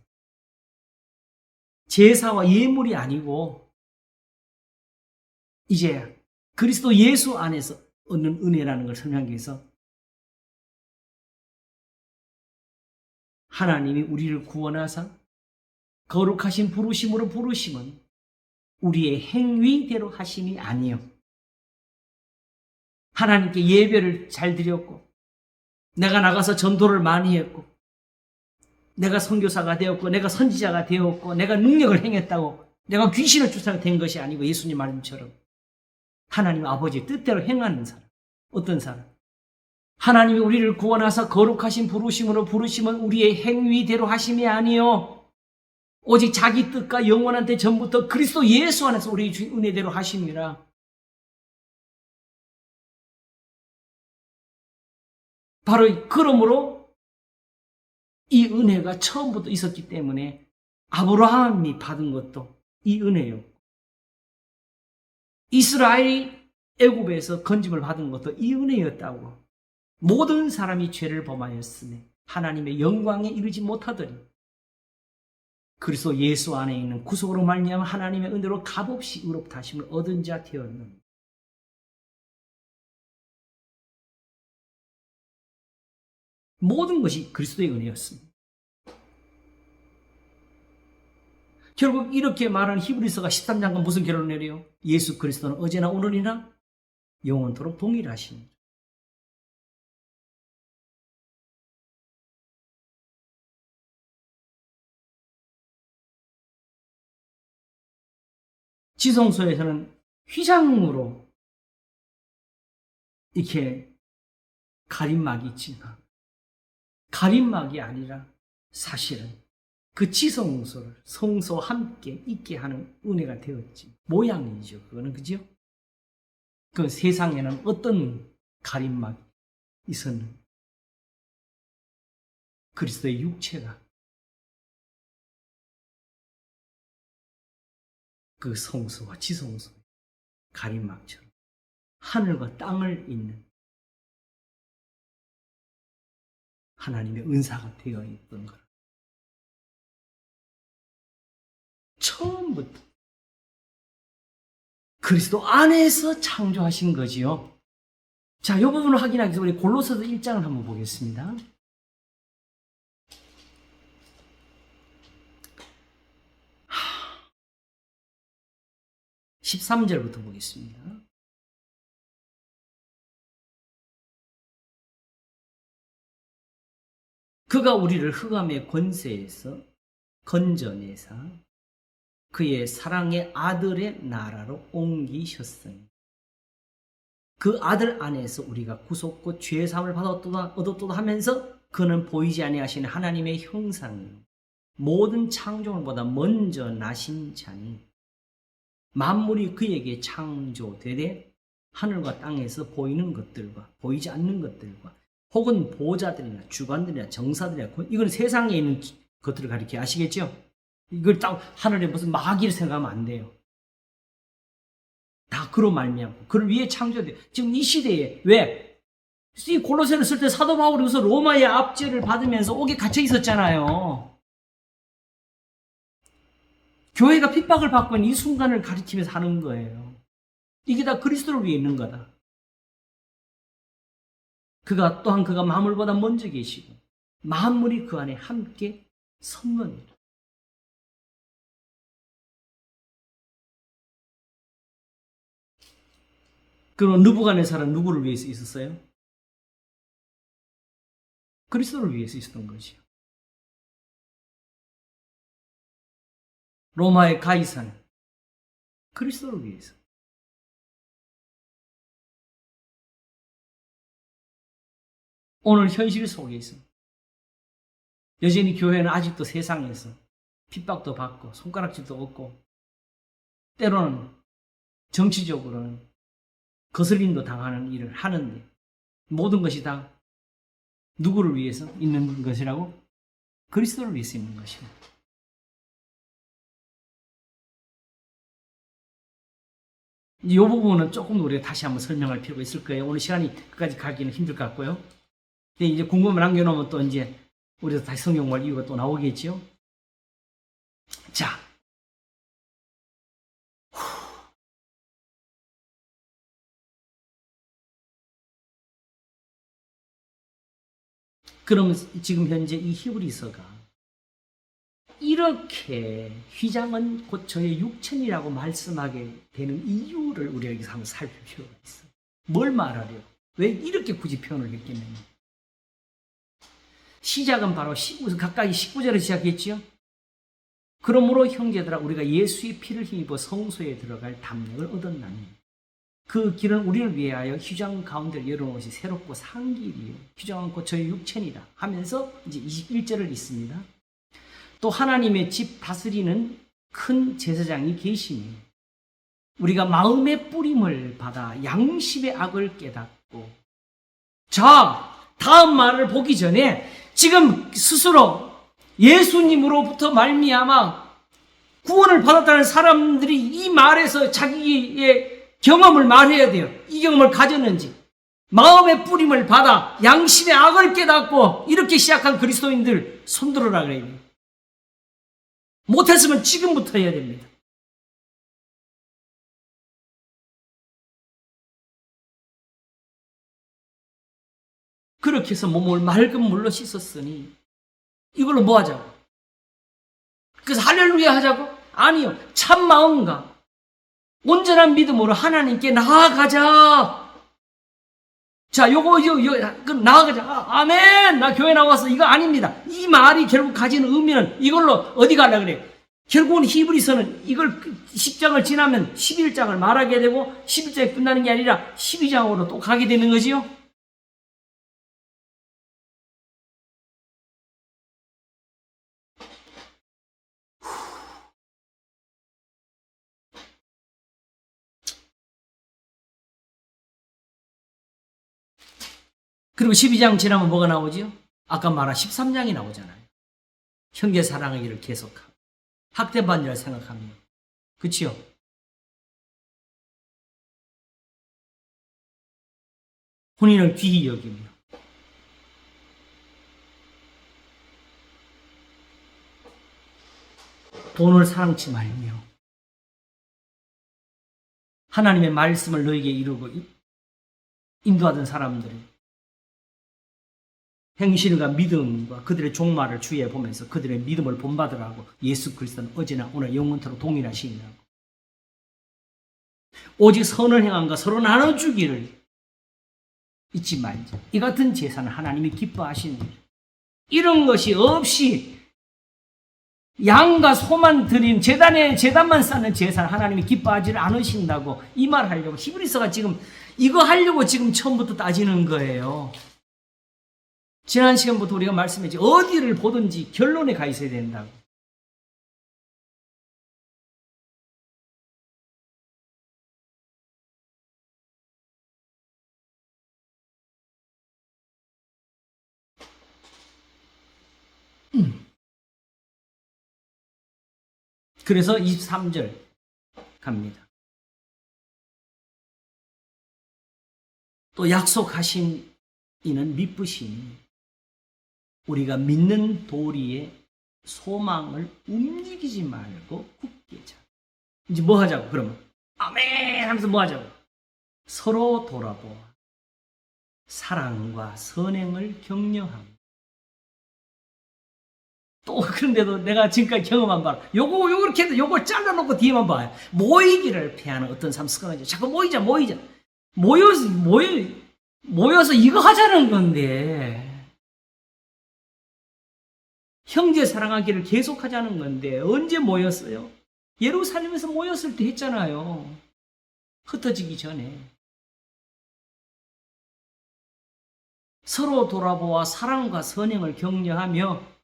제사와 예물이 아니고 이제 그리스도 예수 안에서 얻는 은혜라는 걸 설명하기 위해서 하나님이 우리를 구원하사 거룩하신 부르심으로 부르심은 우리의 행위대로 하심이 아니요. 하나님께 예배를 잘 드렸고 내가 나가서 전도를 많이 했고 내가 선교사가 되었고 내가 선지자가 되었고 내가 능력을 행했다고 내가 귀신을 쫓아가 된 것이 아니고 예수님 말씀처럼 하나님 아버지의 뜻대로 행하는 사람. 어떤 사람? 하나님이 우리를 구원하사 거룩하신 부르심으로 부르심은 우리의 행위대로 하심이 아니요 오직 자기 뜻과 영원한 때 전부터 그리스도 예수 안에서 우리 주인 은혜대로 하심이라. 바로 그러므로 이 은혜가 처음부터 있었기 때문에 아브라함이 받은 것도 이 은혜요. 이스라엘이 애굽에서 건짐을 받은 것도 이 은혜였다고. 모든 사람이 죄를 범하였으니 하나님의 영광에 이르지 못하더니 그리스도 예수 안에 있는 구속으로 말미암아 하나님의 은혜로 값없이 의롭다 하심을 얻은 자 되었느니라. 모든 것이 그리스도의 은혜였습니다. 결국 이렇게 말하는 히브리서가 13장과 무슨 결론을 내려요? 예수 그리스도는 어제나 오늘이나 영원토록 동일하십니다. 지성소에서는 휘장으로 이렇게 가림막이 있지만 가림막이 아니라 사실은 그 지성소를 성소와 함께 있게 하는 은혜가 되었지. 모양이죠. 그거는 그죠? 그 세상에는 어떤 가림막이 있었는지 그리스도의 육체가 그 성소와 지성소 가림막처럼 하늘과 땅을 잇는 하나님의 은사가 되어 있던 거라. 처음부터 그리스도 안에서 창조하신 거지요. 자, 이 부분을 확인하기 위해서 우리 골로새서 1장을 한번 보겠습니다. 13절부터 보겠습니다. 그가 우리를 흑암의 권세에서 건져내사 그의 사랑의 아들의 나라로 옮기셨으니 그 아들 안에서 우리가 구속고 죄사함을 얻었도다 하면서 그는 보이지 아니하시는 하나님의 형상이요 모든 창조물보다 먼저 나신 자니 만물이 그에게 창조되되 하늘과 땅에서 보이는 것들과 보이지 않는 것들과 혹은 보좌들이나 주관들이나 정사들이나 이건 세상에 있는 것들을 가리켜 아시겠죠? 이걸 딱 하늘에 무슨 마귀를 생각하면 안 돼요. 다 그로 말미암고 그를 위해 창조돼요. 지금 이 시대에 왜? 이 골로새를 쓸 때 사도 바울이 우선 로마의 압제를 받으면서 옥에 갇혀 있었잖아요. 교회가 핍박을 받고 있는 이 순간을 가리키면서 하는 거예요. 이게 다 그리스도를 위해 있는 거다. 그가 또한 그가 만물보다 먼저 계시고 만물이 그 안에 함께 섰느니라. 그럼 느부갓네살은 누구를 위해서 있었어요? 그리스도를 위해서 있었던 거죠. 로마의 가이사는 그리스도를 위해서. 오늘 현실 속에서 여전히 교회는 아직도 세상에서 핍박도 받고 손가락질도 얻고 때로는 정치적으로는 거슬림도 당하는 일을 하는데 모든 것이 다 누구를 위해서 있는 것이라고? 그리스도를 위해서 있는 것입니다. 이 부분은 조금 우리가 다시 한번 설명할 필요가 있을 거예요. 오늘 시간이 끝까지 가기는 힘들 것 같고요. 근데 이제 궁금을 남겨놓으면 또 이제 우리도 다시 성경 볼 이유가 또 나오겠죠. 자, 그러면 지금 현재 이 히브리서가 이렇게 휘장은 곧 저의 육천이라고 말씀하게 되는 이유를 우리가 여기서 한번 살필 필요가 있어. 뭘 말하려고? 왜 이렇게 굳이 표현을 했겠느냐? 시작은 바로 각각이 19절에 시작했지요. 그러므로 형제들아 우리가 예수의 피를 힘입어 성소에 들어갈 담력을 얻었나니 그 길은 우리를 위하여 휴장 가운데 열어놓으시 새롭고 산 길이요 휴장 않고 저희 육체니라 하면서 이제 21절을 읽습니다. 또 하나님의 집 다스리는 큰 제사장이 계시니 우리가 마음의 뿌림을 받아 양심의 악을 깨닫고. 자, 다음 말을 보기 전에 지금 스스로 예수님으로부터 말미암아 구원을 받았다는 사람들이 이 말에서 자기의 경험을 말해야 돼요. 이 경험을 가졌는지. 마음의 뿌림을 받아 양심의 악을 깨닫고 이렇게 시작한 그리스도인들 손들어라 그래요. 못했으면 지금부터 해야 됩니다. 그렇게 해서 몸을 맑은 물로 씻었으니 이걸로 뭐 하자고? 그래서 할렐루야 하자고? 아니요. 참 마음과 온전한 믿음으로 하나님께 나아가자. 자, 요거 그럼 나아가자. 아멘. 나 교회 나와서 이거 아닙니다. 이 말이 결국 가지는 의미는 이걸로 어디 가려 그래요? 결국은 히브리서는 이걸 10장을 지나면 11장을 말하게 되고 11장이 끝나는 게 아니라 12장으로 또 가게 되는 거지요. 그리고 12장 지나면 뭐가 나오지요? 아까 말한 13장이 나오잖아요. 형제 사랑하기를 계속하고 학대받는 일 생각하며. 그치요? 혼인을 귀히 여기며 돈을 사랑치 말며 하나님의 말씀을 너에게 이루고 인도하던 사람들이 행실과 믿음과 그들의 종말을 주의해 보면서 그들의 믿음을 본받으라고 예수 그리스도는 어제나 오늘 영원토록 동일하시니라고. 오직 선을 행함과 서로 나눠주기를 잊지 말자. 이 같은 제사는 하나님이 기뻐하시는 일. 이런 것이 없이 양과 소만 드린 제단만 쌓는 제사는 하나님이 기뻐하지를 않으신다고 이 말 하려고 히브리서가 지금 이거 하려고 지금 처음부터 따지는 거예요. 지난 시간부터 우리가 말씀했지 어디를 보든지 결론에 가 있어야 된다고. 그래서 23절 갑니다. 또 약속하신 이는 미쁘시니 우리가 믿는 도리의 소망을 움직이지 말고 굳게 자. 이제 뭐 하자고 그러면? 아멘 하면서 뭐 하자고? 서로 돌아보아 사랑과 선행을 격려하고. 또 그런데도 내가 지금까지 경험한 바로 요렇게 해도 요걸 잘라놓고 뒤에만 봐요. 모이기를 피하는 어떤 삶 습관이죠. 자꾸 모이자 모여서 이거 하자는 건데 형제 사랑하기를 계속하자는 건데 언제 모였어요? 예루살렘에서 모였을 때 했잖아요. 흩어지기 전에. 서로 돌아보아 사랑과 선행을 격려하며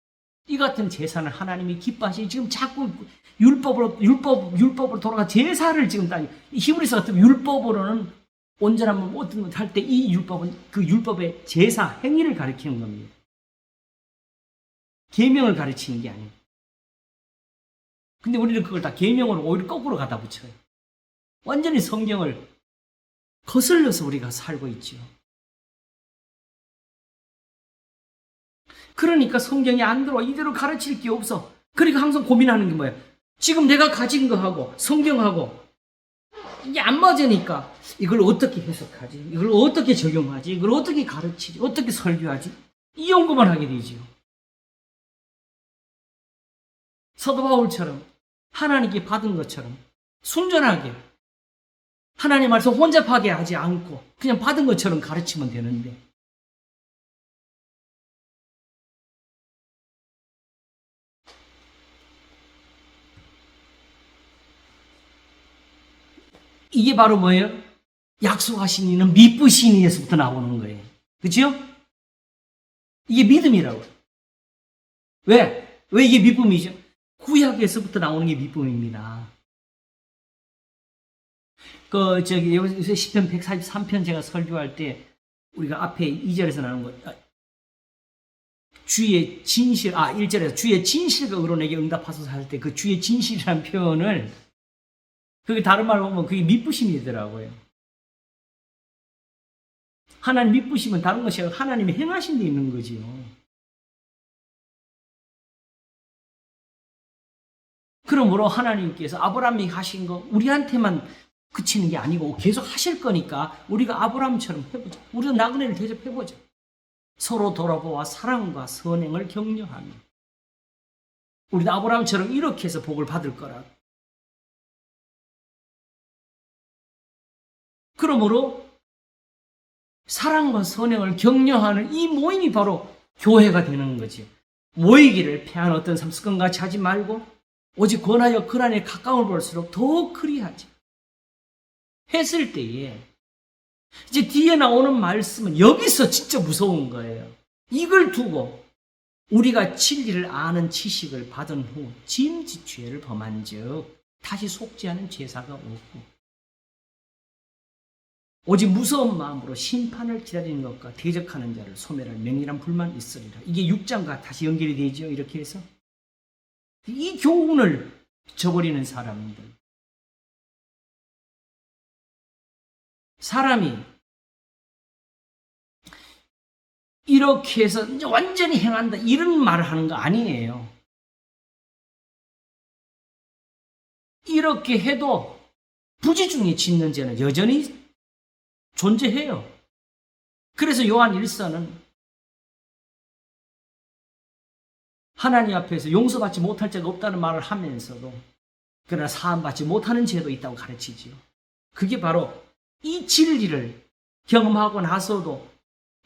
이 같은 제사는 하나님이 기뻐하시니 지금 자꾸 율법으로 돌아가 제사를 지금 따지. 히브리서 같은 율법으로는 온전한 어떤 것 할 때 이 율법은 그 율법의 제사 행위를 가리키는 겁니다. 계명을 가르치는 게 아니에요. 근데 우리는 그걸 다 계명으로 오히려 거꾸로 갖다 붙여요. 완전히 성경을 거슬려서 우리가 살고 있죠. 그러니까 성경이 안 들어와. 이대로 가르칠 게 없어. 그러니까 항상 고민하는 게 뭐예요? 지금 내가 가진 거하고 성경하고 이게 안 맞으니까 이걸 어떻게 해석하지? 이걸 어떻게 적용하지? 이걸 어떻게 가르치지? 어떻게 설교하지? 이 연구만 하게 되죠. 사도 바울처럼 하나님께 받은 것처럼 순전하게 하나님 말씀 혼잡하게 하지 않고 그냥 받은 것처럼 가르치면 되는데 이게 바로 뭐예요? 약속하신 이는 미쁘신 이에서부터 나오는 거예요. 그렇죠? 이게 믿음이라고. 왜? 왜 이게 미쁨이죠? 구약에서부터 나오는 게 미쁨입니다. 요새 시편 143편 제가 설교할 때 우리가 앞에 2절에서 나오는 거, 주의 진실, 1절에서 주의 진실과 의로 내게 응답하소서 할 때 그 주의 진실이라는 표현을, 그게 다른 말로 보면 그게 미쁘심이더라고요. 하나님 미쁘심은 다른 것이 아니라 하나님이 행하신 데 있는 거지요. 그러므로 하나님께서 아브라함이 하신 거 우리한테만 그치는 게 아니고 계속 하실 거니까 우리가 아브라함처럼 해보자. 우리도 나그네를 대접해보자. 서로 돌아보아 사랑과 선행을 격려하며 우리도 아브라함처럼 이렇게 해서 복을 받을 거라. 그러므로 사랑과 선행을 격려하는 이 모임이 바로 교회가 되는 거지. 모이기를 패한 어떤 삶 습관같이 하지 말고 오직 권하여 그 안에 가까움을 볼수록 더 그리하지. 했을 때에 이제 뒤에 나오는 말씀은 여기서 진짜 무서운 거예요. 이걸 두고 우리가 진리를 아는 지식을 받은 후 짐짓 죄를 범한 즉 다시 속지 않은 제사가 없고 오직 무서운 마음으로 심판을 기다리는 것과 대적하는 자를 소멸할 맹렬한 불만 있으리라. 이게 6장과 다시 연결이 되죠. 이렇게 해서 이 교훈을 저버리는 사람들, 사람이 이렇게 해서 이제 완전히 행한다 이런 말을 하는 거 아니에요. 이렇게 해도 부지 중에 짓는 죄는 여전히 존재해요. 그래서 요한 1서는 하나님 앞에서 용서받지 못할 죄가 없다는 말을 하면서도 그러나 사함받지 못하는 죄도 있다고 가르치지요. 그게 바로 이 진리를 경험하고 나서도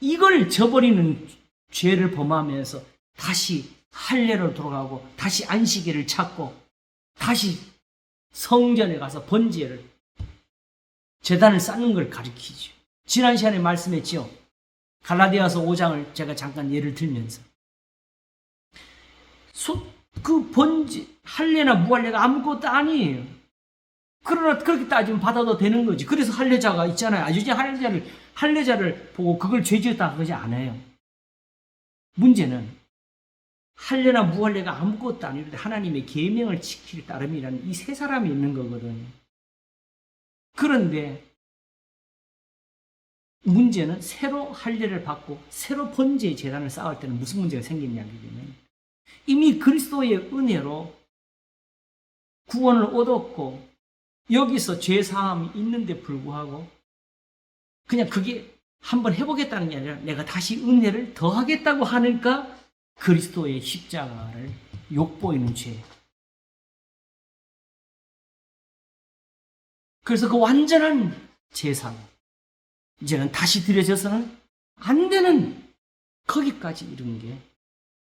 이걸 저버리는 죄를 범하면서 다시 할례로 돌아가고 다시 안식일을 찾고 다시 성전에 가서 번제를 제단을 쌓는 걸 가리키죠. 지난 시간에 말씀했죠. 갈라디아서 5장을 제가 잠깐 예를 들면서 그 번제, 할례나 무할례가 아무것도 아니에요. 그러나 그렇게 따지면 받아도 되는 거지. 그래서 할례자가 있잖아요. 아주지 할례자를 보고 그걸 죄지었다 그러지 않아요. 문제는 할례나 무할례가 아무것도 아니고 하나님의 계명을 지킬 따름이라는 이 세 사람이 있는 거거든요. 그런데 문제는 새로 할례를 받고 새로 번제의 제단을 쌓을 때는 무슨 문제가 생기냐면 이미 그리스도의 은혜로 구원을 얻었고 여기서 죄사함이 있는데 불구하고 그냥 그게 한번 해보겠다는 게 아니라 내가 다시 은혜를 더하겠다고 하니까 그리스도의 십자가를 욕보이는 죄. 그래서 그 완전한 제사 이제는 다시 드려져서는 안 되는 거기까지 이른 게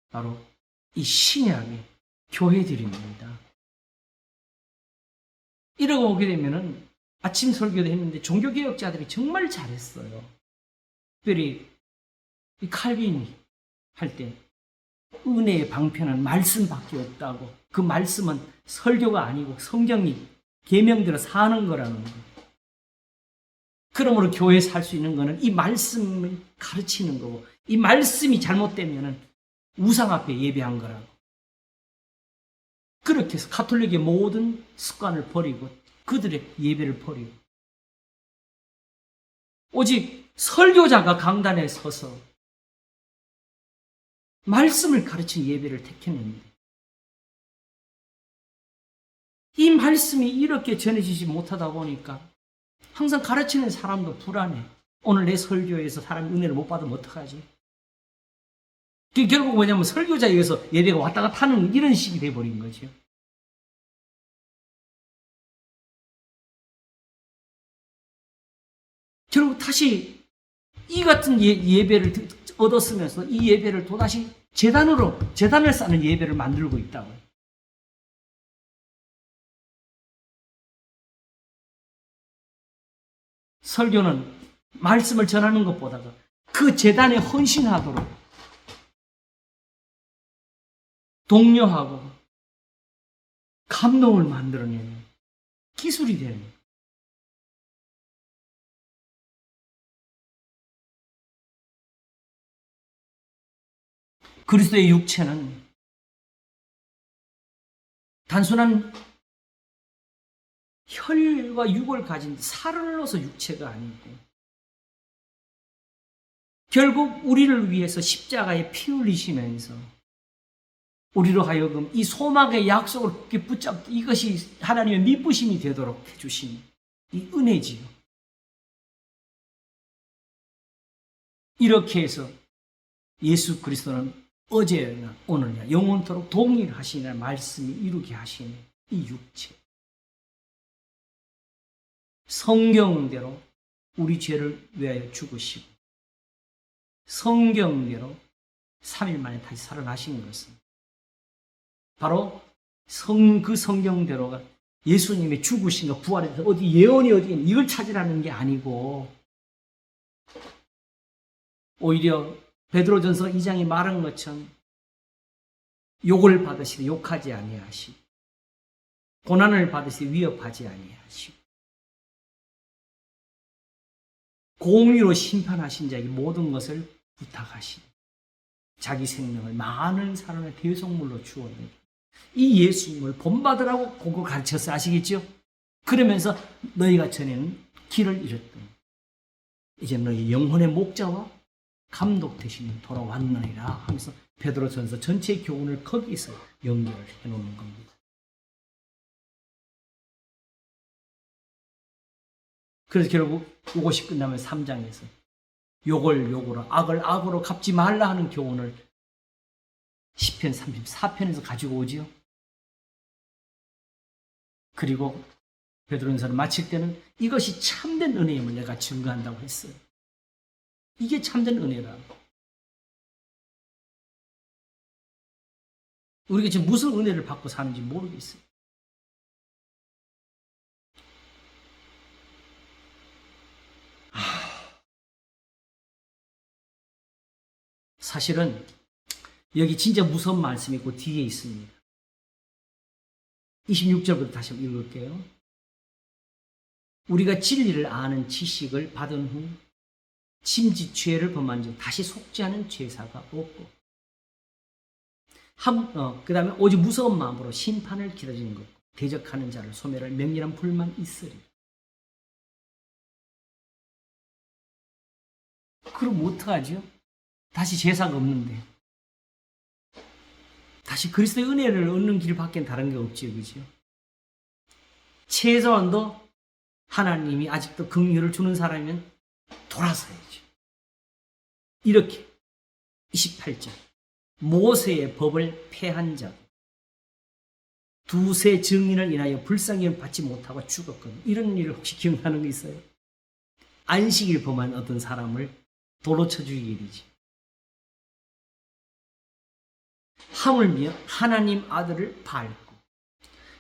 바로 이 신약의 교회들입니다. 이러고 오게 되면은 아침 설교도 했는데 종교개혁자들이 정말 잘했어요. 특별히 이 칼빈이 할 때 은혜의 방편은 말씀밖에 없다고. 그 말씀은 설교가 아니고 성경이 계명대로 사는 거라는 거. 그러므로 교회에 살 수 있는 거는 이 말씀을 가르치는 거고 이 말씀이 잘못되면은 우상 앞에 예배한 거라고. 그렇게 해서 가톨릭의 모든 습관을 버리고 그들의 예배를 버리고 오직 설교자가 강단에 서서 말씀을 가르치는 예배를 택했는데 이 말씀이 이렇게 전해지지 못하다 보니까 항상 가르치는 사람도 불안해. 오늘 내 설교에서 사람이 은혜를 못 받으면 어떡하지? 그게 결국 뭐냐면 설교자에 의해서 예배가 왔다 갔다 하는 이런 식이 돼버린 거죠. 결국 다시 이 같은 예배를 얻었으면서 이 예배를 또다시 재단을 쌓는 예배를 만들고 있다고요. 설교는 말씀을 전하는 것보다가 그 재단에 헌신하도록 독려하고 감동을 만들어내는 기술이 되는 거예요. 그리스도의 육체는 단순한 혈과 육을 가진 살을 넣어서 육체가 아니고 결국 우리를 위해서 십자가에 피 흘리시면서 우리로 하여금 이 소망의 약속을 굳게 붙잡고 이것이 하나님의 미쁘심이 되도록 해주신 이 은혜지요. 이렇게 해서 예수 그리스도는 어제나 오늘이나 영원토록 동일하시는 말씀이 이루게 하시는 이 육체. 성경대로 우리 죄를 위하여 죽으시고 성경대로 3일 만에 다시 살아나신 것은 바로 그 성경대로가 예수님의 죽으신과 부활에서 어디 예언이 어디 이걸 찾으라는 게 아니고 오히려 베드로전서 2장이 말한 것처럼 욕을 받으시되 욕하지 아니하시고 고난을 받으시되 위협하지 아니하시고 공의로 심판하신 자에게 모든 것을 부탁하시니 자기 생명을 많은 사람의 대속물로 주었는데 이 예수님을 본받으라고 그거 가르쳐서 아시겠죠? 그러면서 너희가 전에는 길을 잃었던 이제 너희 영혼의 목자와 감독 대신에 돌아왔느니라 하면서 베드로전서 전체 교훈을 거기서 연결을 해놓는 겁니다. 그래서 결국 이것이 끝나면 3장에서 욕을 욕으로 악을 악으로 갚지 말라 하는 교훈을 시편 34편에서 가지고 오지요. 그리고 베드로전서를 마칠 때는 이것이 참된 은혜임을 내가 증거한다고 했어요. 이게 참된 은혜라. 우리가 지금 무슨 은혜를 받고 사는지 모르겠어요. 사실은 여기 진짜 무서운 말씀이 있고 뒤에 있습니다. 26절부터 다시 읽을게요. 우리가 진리를 아는 지식을 받은 후 심지 죄를 범한 즉 다시 속지 않은 죄사가 없고 그 다음에 오직 무서운 마음으로 심판을 기다리는 것 대적하는 자를 소멸할 맹렬한 불만 있으리. 그럼 어떡하죠? 다시 제사가 없는데 다시 그리스도의 은혜를 얻는 길밖에 다른 게 없지요. 그죠? 최소한도 하나님이 아직도 긍휼을 주는 사람이면 돌아서야죠. 이렇게 28절 모세의 법을 폐한 자 두세 증인을 인하여 불쌍히 받지 못하고 죽었거든. 이런 일을 혹시 기억나는 거 있어요? 안식일 범한 어떤 사람을 돌로 쳐 죽이게 되지. 하물며 하나님 아들을 밟고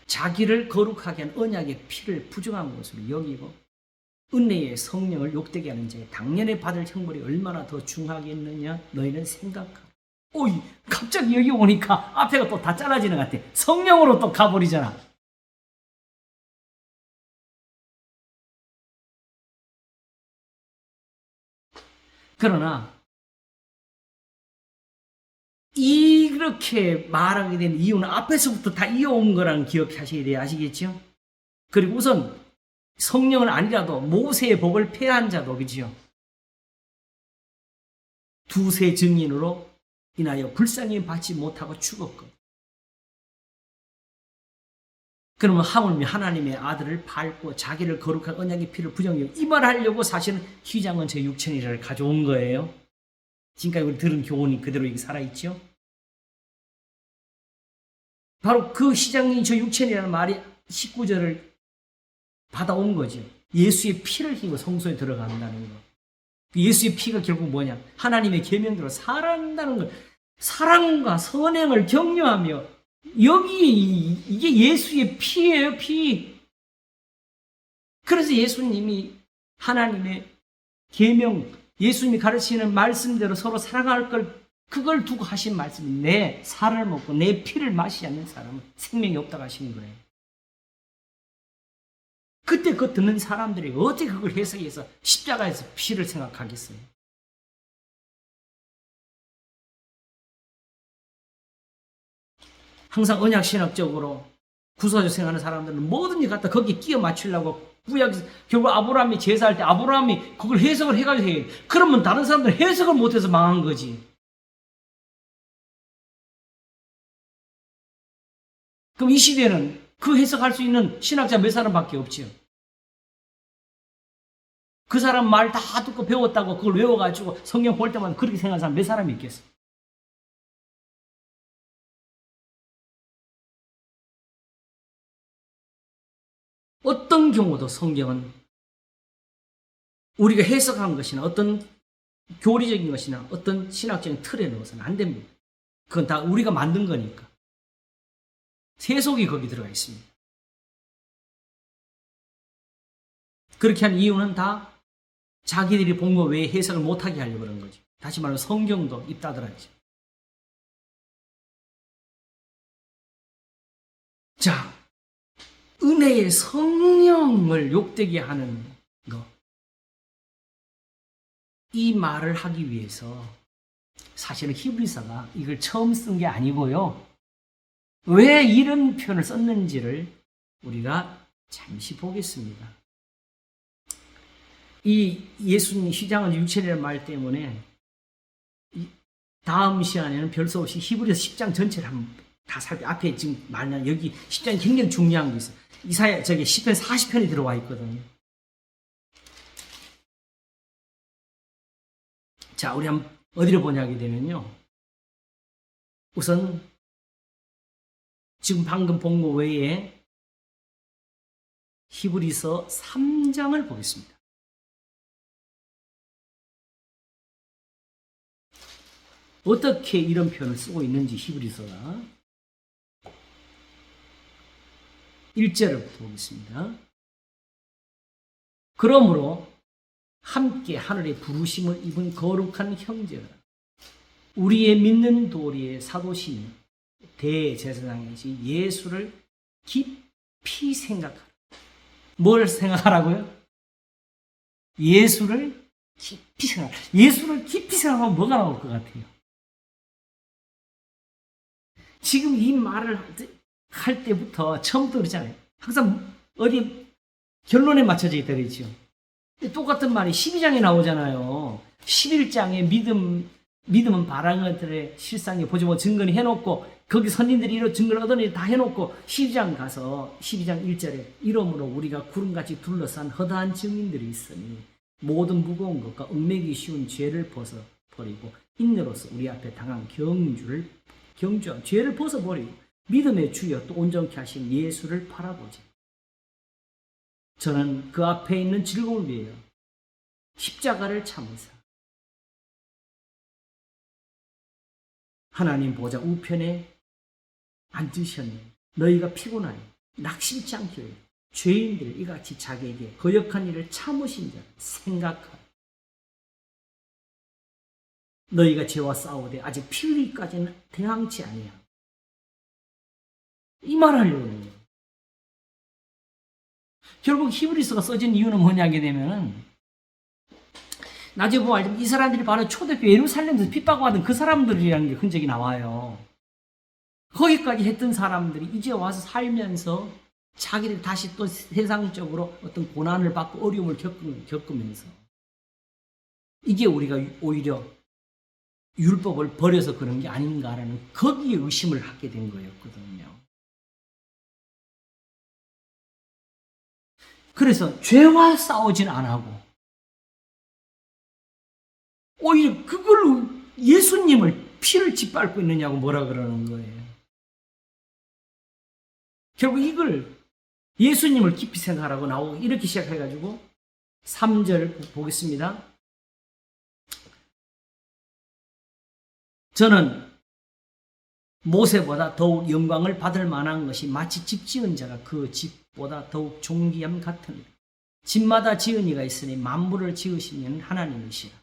자기를 거룩하게 한 언약의 피를 부정한 것으로 여기고 은혜의 성령을 욕되게 하는 자의 당연히 받을 형벌이 얼마나 더 중하겠느냐 너희는 생각하라. 오이 갑자기 여기 오니까 앞에가 또 다 잘라지는 것 같아. 성령으로 또 가버리잖아. 그러나 이렇게 말하게 된 이유는 앞에서부터 다 이어온 거라는 기억하셔야 돼요. 아시겠죠? 그리고 우선 성령은 아니라도 모세의 법을 폐한 자도 그죠? 두세 증인으로 인하여 불쌍히 받지 못하고 죽었거든. 그러면 하물며 하나님의 아들을 밟고 자기를 거룩한 언약의 피를 부정하고 이 말을 하려고 사실은 휘장은 제 6천이라를 가져온 거예요. 지금까지 우리 들은 교훈이 그대로 이게 살아있죠? 바로 그 시장이 저 6천이라는 말이 19절을 받아온 거죠. 예수의 피를 힘으로 성소에 들어간다는 거. 예수의 피가 결국 뭐냐? 하나님의 계명대로 살아간다는 걸. 사랑과 선행을 격려하며 여기 이게 예수의 피예요, 피. 그래서 예수님이 하나님의 계명, 예수님이 가르치는 말씀대로 서로 사랑할 걸, 그걸 두고 하신 말씀이 내 살을 먹고 내 피를 마시지 않는 사람은 생명이 없다고 하시는 거예요. 그때 그거 듣는 사람들이 어떻게 그걸 해석해서 십자가에서 피를 생각하겠어요? 항상 언약신학적으로 구사주 생각하는 사람들은 뭐든지 갖다 거기에 끼워 맞추려고 구약에서 결국 아브라함이 제사할 때 아브라함이 그걸 해석을 해가지고 해요. 그러면 다른 사람들은 해석을 못해서 망한 거지. 그럼 이 시대는 그 해석할 수 있는 신학자 몇 사람밖에 없지요. 그 사람 말 다 듣고 배웠다고 그걸 외워가지고 성경 볼 때마다 그렇게 생각하는 사람 몇 사람이 있겠어? 어떤 경우도 성경은 우리가 해석한 것이나 어떤 교리적인 것이나 어떤 신학적인 틀에 넣어서는 안 됩니다. 그건 다 우리가 만든 거니까. 세속이 거기 들어가 있습니다. 그렇게 한 이유는 다 자기들이 본 거 외에 해석을 못하게 하려고 그런 거죠. 다시 말하면 성경도 입 닫으라죠. 자, 은혜의 성령을 욕되게 하는 것. 이 말을 하기 위해서 사실은 히브리서가 이걸 처음 쓴 게 아니고요. 왜 이런 표현을 썼는지를 우리가 잠시 보겠습니다. 이 예수님 시장은 육체라는 말 때문에 다음 시간에는 별 수 없이 히브리서 10장 전체를 한번 다 앞에 지금 말하는 여기 10장이 굉장히 중요한 게 있어요. 이사야 저기 시편 40편이 들어와 있거든요. 자, 우리 한번 어디로 보냐게 되면요. 우선 지금 방금 본 거 외에 히브리서 3장을 보겠습니다. 어떻게 이런 표현을 쓰고 있는지 히브리서가 1절을 보겠습니다. 그러므로 함께 하늘의 부르심을 입은 거룩한 형제라, 우리의 믿는 도리의 사도신 대제사장이신 예수를 깊이 생각하라. 뭘 생각하라고요? 예수를 깊이 생각하라. 예수를 깊이 생각하면 뭐가 나올 것 같아요? 지금 이 말을 할 때부터 처음부터 그러잖아요. 항상 어디 결론에 맞춰져 있다 그랬죠. 똑같은 말이 12장에 나오잖아요. 11장에 믿음은 바라는 것들의 실상에 보지 못 증거를 해놓고 거기 선인들이 이런 증거를 얻어내 다 해놓고 12장 가서 12장 1절에 이러므로 우리가 구름같이 둘러싼 허다한 증인들이 있으니 모든 무거운 것과 얽매기 쉬운 죄를 벗어버리고 인내로서 우리 앞에 당한 경주한 죄를 벗어버리고 믿음의 주여 또 온전케 하신 예수를 바라보지. 저는 그 앞에 있는 즐거움을 위하여 십자가를 참으사 하나님 보좌 우편에 앉으셨네. 너희가 피곤하니 낙심치 않게 하여 죄인들을 이같이 자기에게 거역한 일을 참으신 자를 생각하라. 너희가 죄와 싸우되 아직 피 흘리기까지는 대항치 아니야. 이 말하려고 하는 거예요. 결국 히브리서가 써진 이유는 뭐냐게 되면 나중에 보면 알지만 이 사람들이 바로 초대교회 예루살렘에서 핍박받은 그 사람들이라는 게 흔적이 나와요. 거기까지 했던 사람들이 이제 와서 살면서 자기들 다시 또 세상적으로 어떤 고난을 받고 어려움을 겪으면서 이게 우리가 오히려 율법을 버려서 그런 게 아닌가라는 거기에 의심을 하게 된 거였거든요. 그래서 죄와 싸우진 안 하고 오히려 그걸로 예수님을 피를 짓밟고 있느냐고 뭐라 그러는 거예요. 결국 이걸 예수님을 깊이 생각하라고 나오고 이렇게 시작해가지고 3절 보겠습니다. 저는 모세보다 더욱 영광을 받을 만한 것이 마치 집 지은 자가 그 집보다 더욱 존귀함 같으니 집마다 지은이가 있으니 만물을 지으시는 하나님이시라.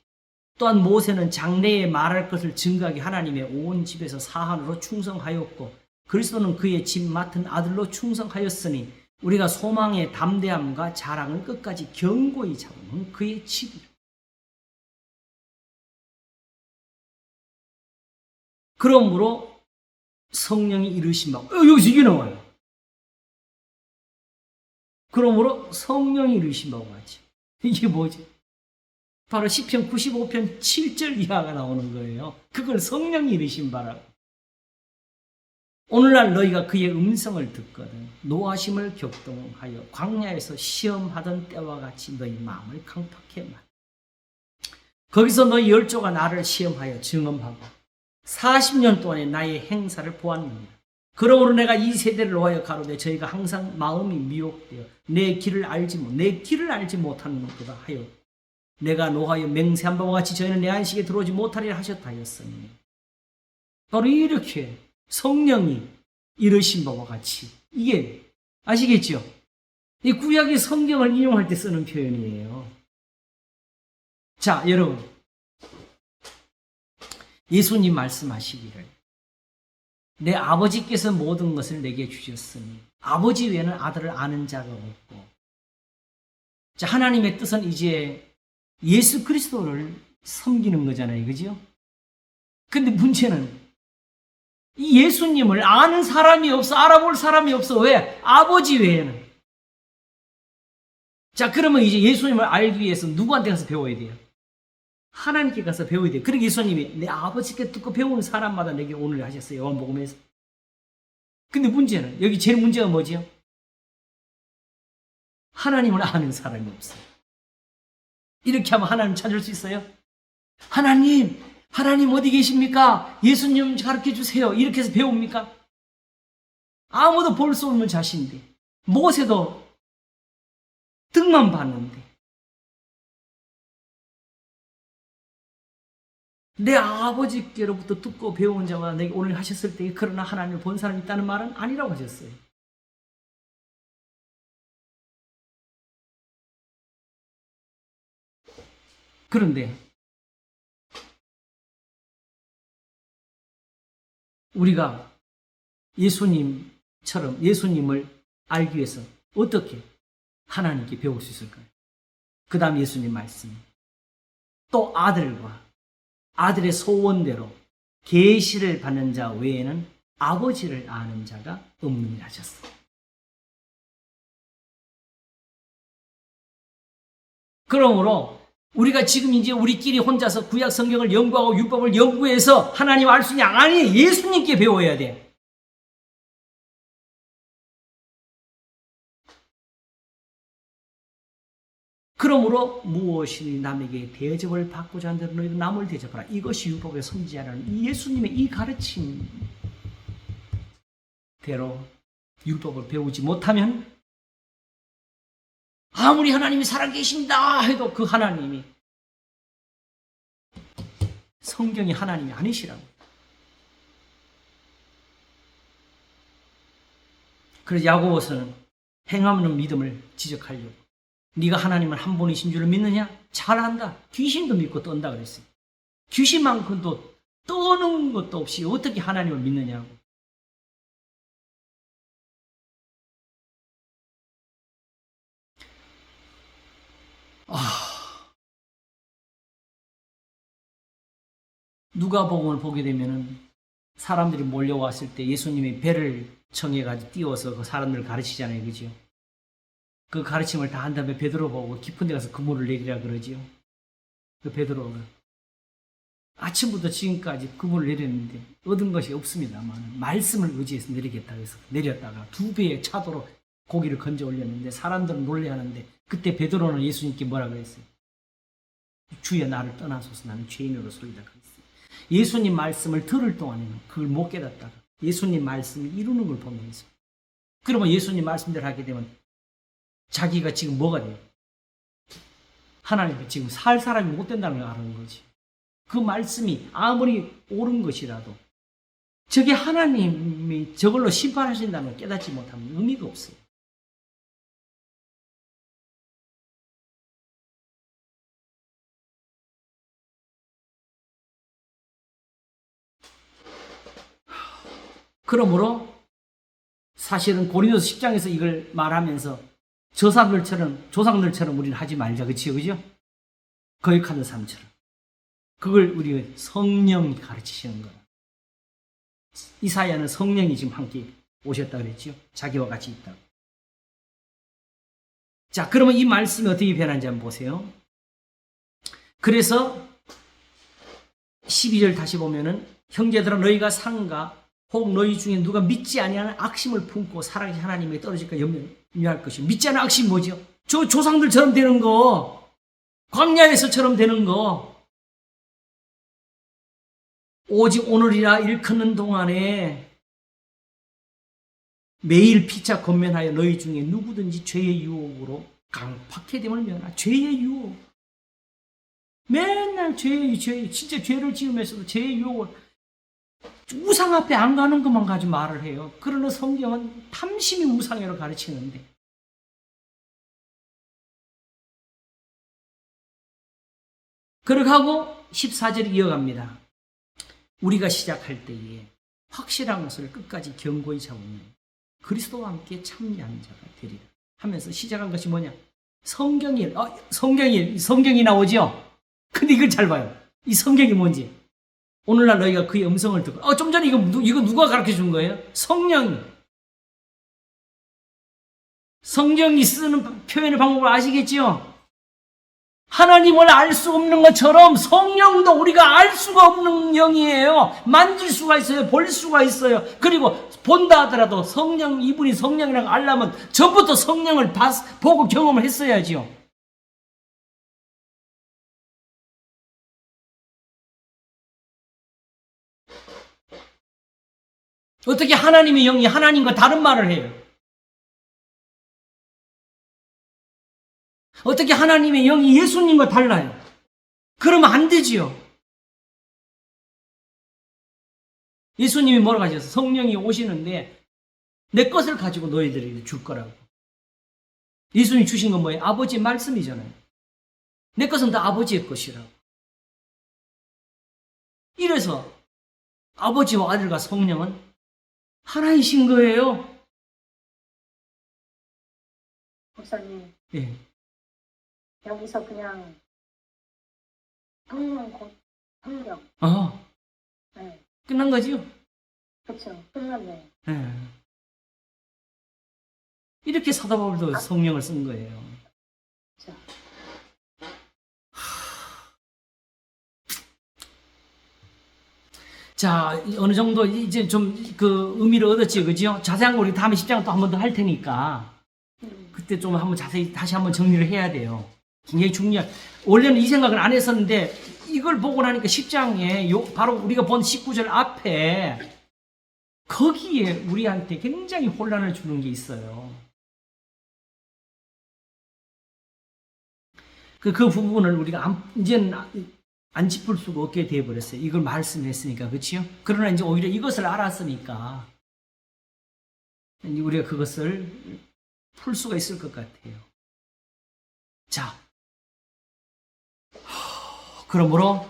또한 모세는 장래에 말할 것을 증거하게 하나님의 온 집에서 사한으로 충성하였고 그리스도는 그의 집 맡은 아들로 충성하였으니 우리가 소망의 담대함과 자랑을 끝까지 견고히 잡으면 그의 집이라. 그러므로 성령이 이르신 바 여기서 이게 나와요. 그러므로 성령이 이르신 바와 같이. 이게 뭐지? 바로 시편 95편 7절 이하가 나오는 거예요. 그걸 성령이 이르신 바라고. 오늘날 너희가 그의 음성을 듣거든 노하심을 격동하여 광야에서 시험하던 때와 같이 너희 마음을 강팍해 말. 거기서 너희 열조가 나를 시험하여 증언하고 40년 동안의 나의 행사를 보았느니라. 그러므로 내가 이 세대를 놓아여 가로되 저희가 항상 마음이 미혹되어 내 길을 알지 못하는 것보다 하여 내가 노하여 맹세한 바와 같이 저희는 내 안식에 들어오지 못하리라 하셨다 하였으니 바로 이렇게 성령이 이르신 바와 같이 이게 아시겠죠? 이 구약의 성경을 인용할 때 쓰는 표현이에요. 자, 여러분 예수님 말씀하시기를 내 아버지께서 모든 것을 내게 주셨으니 아버지 외에는 아들을 아는 자가 없고 자, 하나님의 뜻은 이제 예수 그리스도를 섬기는 거잖아요. 그죠? 근데 문제는 이 예수님을 아는 사람이 없어. 알아볼 사람이 없어. 왜? 아버지 외에는. 자, 그러면 이제 예수님을 알기 위해서 누구한테 가서 배워야 돼요? 하나님께 가서 배워야 돼요. 그러니까 예수님이 내 아버지께 듣고 배우는 사람마다 내게 오늘 하셨어요. 요한복음에서. 근데 문제는 여기 제일 문제가 뭐지요? 하나님을 아는 사람이 없어요. 이렇게 하면 하나님 찾을 수 있어요? 하나님 어디 계십니까? 예수님 가르쳐 주세요. 이렇게 해서 배웁니까? 아무도 볼 수 없는 자신인데 모세도 등만 봤는데 내 아버지께로부터 듣고 배운 자가 내게 오늘 하셨을 때 그러나 하나님을 본 사람이 있다는 말은 아니라고 하셨어요. 그런데 우리가 예수님처럼 예수님을 알기 위해서 어떻게 하나님께 배울 수 있을까요? 그 다음 예수님 말씀. 또 아들과 아들의 소원대로 계시를 받는 자 외에는 아버지를 아는 자가 없느니라 하셨어요. 그러므로 우리가 지금 이제 우리끼리 혼자서 구약 성경을 연구하고 율법을 연구해서 하나님 알 수 있냐? 아니, 예수님께 배워야 돼. 그러므로 무엇이 남에게 대접을 받고자 한다면 너희도 남을 대접하라. 이것이 율법의 선지자라는 예수님의 이 가르침대로 율법을 배우지 못하면 아무리 하나님이 살아계신다 해도 그 하나님이 성경이 하나님이 아니시라고. 그래서 야고보서는 행함없는 믿음을 지적하려고 네가 하나님은 한 분이신 줄을 믿느냐? 잘한다. 귀신도 믿고 떤다 그랬어요. 귀신만큼도 떠는 것도 없이 어떻게 하나님을 믿느냐고. 누가복음을 보게 되면은 사람들이 몰려왔을 때 예수님이 배를 청해가지고 띄워서 그 사람들을 가르치잖아요. 그죠? 그 가르침을 다 한 다음에 베드로 보고 깊은 데 가서 그물을 내리라 그러지요. 그 베드로가 아침부터 지금까지 그물을 내렸는데 얻은 것이 없습니다만 말씀을 의지해서 내리겠다 해서 내렸다가 2배의 차도로 고기를 건져 올렸는데 사람들은 놀래하는데 그때 베드로는 예수님께 뭐라 그랬어요? 주여 나를 떠나소서 나는 죄인으로소이다 그랬어요. 예수님 말씀을 들을 동안에는 그걸 못 깨닫다가 예수님 말씀을 이루는 걸 보면서 그러면 예수님 말씀대로 하게 되면 자기가 지금 뭐가 돼요? 하나님이 지금 살 사람이 못 된다는 걸 아는 거지. 그 말씀이 아무리 옳은 것이라도 저게 하나님이 저걸로 심판하신다는 걸 깨닫지 못하면 의미가 없어요. 그러므로 사실은 고린도서 10장에서 이걸 말하면서 조상들처럼 우리는 하지 말자. 그죠? 거역하는 삶처럼. 그걸 우리 성령이 가르치시는 거야. 이사야는 성령이 지금 함께 오셨다 그랬죠. 자기와 같이 있다. 자, 그러면 이 말씀이 어떻게 변한지 한번 보세요. 그래서 12절 다시 보면은 형제들아 너희가 상가 혹 너희 중에 누가 믿지 아니하는 악심을 품고 살아계신 하나님에게 떨어질까 염려할 것이요. 믿지 않는 악심이 뭐죠? 저 조상들처럼 되는 거, 광야에서처럼 되는 거. 오직 오늘이라 일컫는 동안에 매일 피차 권면하여 너희 중에 누구든지 죄의 유혹으로 강팍해 됨을 면하. 죄의 유혹. 맨날 죄, 진짜 죄를 지으면서도 죄의 유혹을 우상 앞에 안 가는 것만 가지고 말을 해요. 그러나 성경은 탐심이 우상이라고 가르치는데. 그렇게 하고 14절이 이어갑니다. 우리가 시작할 때에 확실한 것을 끝까지 견고히 잡으면 그리스도와 함께 참여한 자가 되리라 하면서 시작한 것이 뭐냐? 성경이 나오죠? 근데 이걸 잘 봐요. 이 성경이 뭔지. 오늘날 너희가 그의 음성을 듣고, 좀 전에 이거 누가 가르쳐 준 거예요? 성경이 쓰는 표현의 방법을 아시겠죠? 하나님을 알 수 없는 것처럼 성령도 우리가 알 수가 없는 영이에요. 만질 수가 있어요. 볼 수가 있어요. 그리고 본다 하더라도 이분이 성령이라고 알려면 전부터 성령을 보고 경험을 했어야죠. 어떻게 하나님의 영이 하나님과 다른 말을 해요? 어떻게 하나님의 영이 예수님과 달라요? 그러면 안 되지요. 예수님이 뭐라고 하셨어요? 성령이 오시는데 내 것을 가지고 너희들에게 줄 거라고. 예수님이 주신 건 뭐예요? 아버지의 말씀이잖아요. 내 것은 다 아버지의 것이라고. 이래서 아버지와 아들과 성령은 하나이신 거예요. 목사님, 예. 여기서 그냥 성령. 네, 끝난 거지요? 그렇죠. 끝났네. 예. 이렇게 사도 바울도 성령을 쓴 거예요. 그렇죠. 자, 어느 정도 이제 좀 그 의미를 얻었지, 그죠? 자세한 거 우리 다음에 10장은 또 한 번 더 할 테니까 그때 좀 한번 자세히 다시 한번 정리를 해야 돼요. 굉장히 중요한. 원래는 이 생각을 안 했었는데 이걸 보고 나니까 10장에 바로 우리가 본 19절 앞에 거기에 우리한테 굉장히 혼란을 주는 게 있어요. 그 부분을 우리가 이제는 안 짚을 수가 없게 되어버렸어요. 이걸 말씀했으니까, 그치요? 그러나 이제 오히려 이것을 알았으니까 우리가 그것을 풀 수가 있을 것 같아요. 자, 그러므로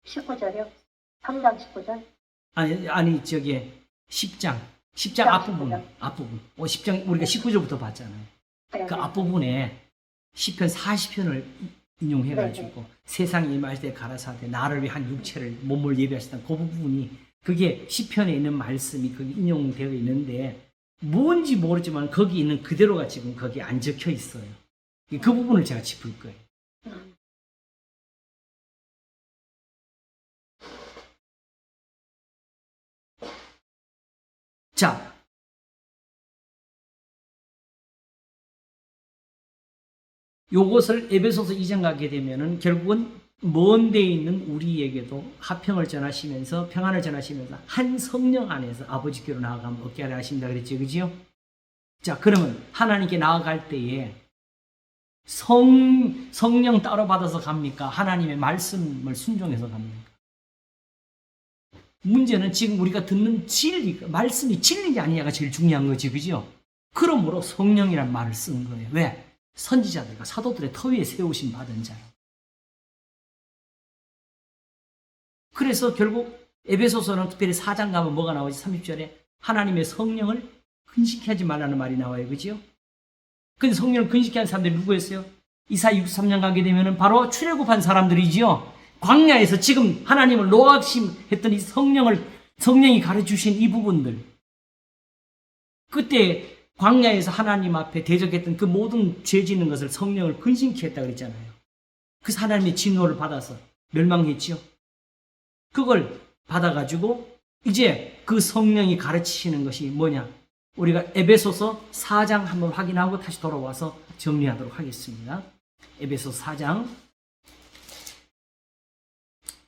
19절이요? 3장 19절? 아니 저기 10장 앞부분 10장 우리가 19절부터 봤잖아요. 네, 그 네. 앞부분에 시편 40편을 인용해가지고 세상에 임할 때 가라사대 나를 위한 육체를 몸을 예비하시던 그 부분이 그게 시편에 있는 말씀이 거기 인용되어 있는데 뭔지 모르지만 거기 있는 그대로가 지금 거기 안 적혀 있어요. 그 부분을 제가 짚을 거예요. 자, 요것을 에베소서 2장 가게 되면은 결국은 먼 데에 있는 우리에게도 화평을 전하시면서 평안을 전하시면서 한 성령 안에서 아버지께로 나아가면 얻게 하려 하신다 그랬죠, 그지요? 자, 그러면 하나님께 나아갈 때에 성령 따로 받아서 갑니까? 하나님의 말씀을 순종해서 갑니까? 문제는 지금 우리가 듣는 진리, 말씀이 진리냐 아니냐가 제일 중요한 거지, 그죠? 그러므로 성령이란 말을 쓴 거예요. 왜? 선지자들과 사도들의 터 위에 세우신 받은 자요. 그래서 결국 에베소서는 특별히 4장 가면 뭐가 나오지? 30절에 하나님의 성령을 근심케 하지 말라는 말이 나와요. 그죠? 근데 성령을 근심케 한 사람들이 누구였어요? 이사야 63장 가게 되면은 바로 출애굽한 사람들이지요. 광야에서 지금 하나님을 노악심했던 이 성령이 가르쳐주신 이 부분들. 그때 광야에서 하나님 앞에 대적했던 그 모든 죄 짓는 것을 성령을 근심케 했다 그랬잖아요. 그래서 하나님의 진노를 받아서 멸망했지요. 그걸 받아가지고 이제 그 성령이 가르치시는 것이 뭐냐? 우리가 에베소서 4장 한번 확인하고 다시 돌아와서 정리하도록 하겠습니다. 에베소서 4장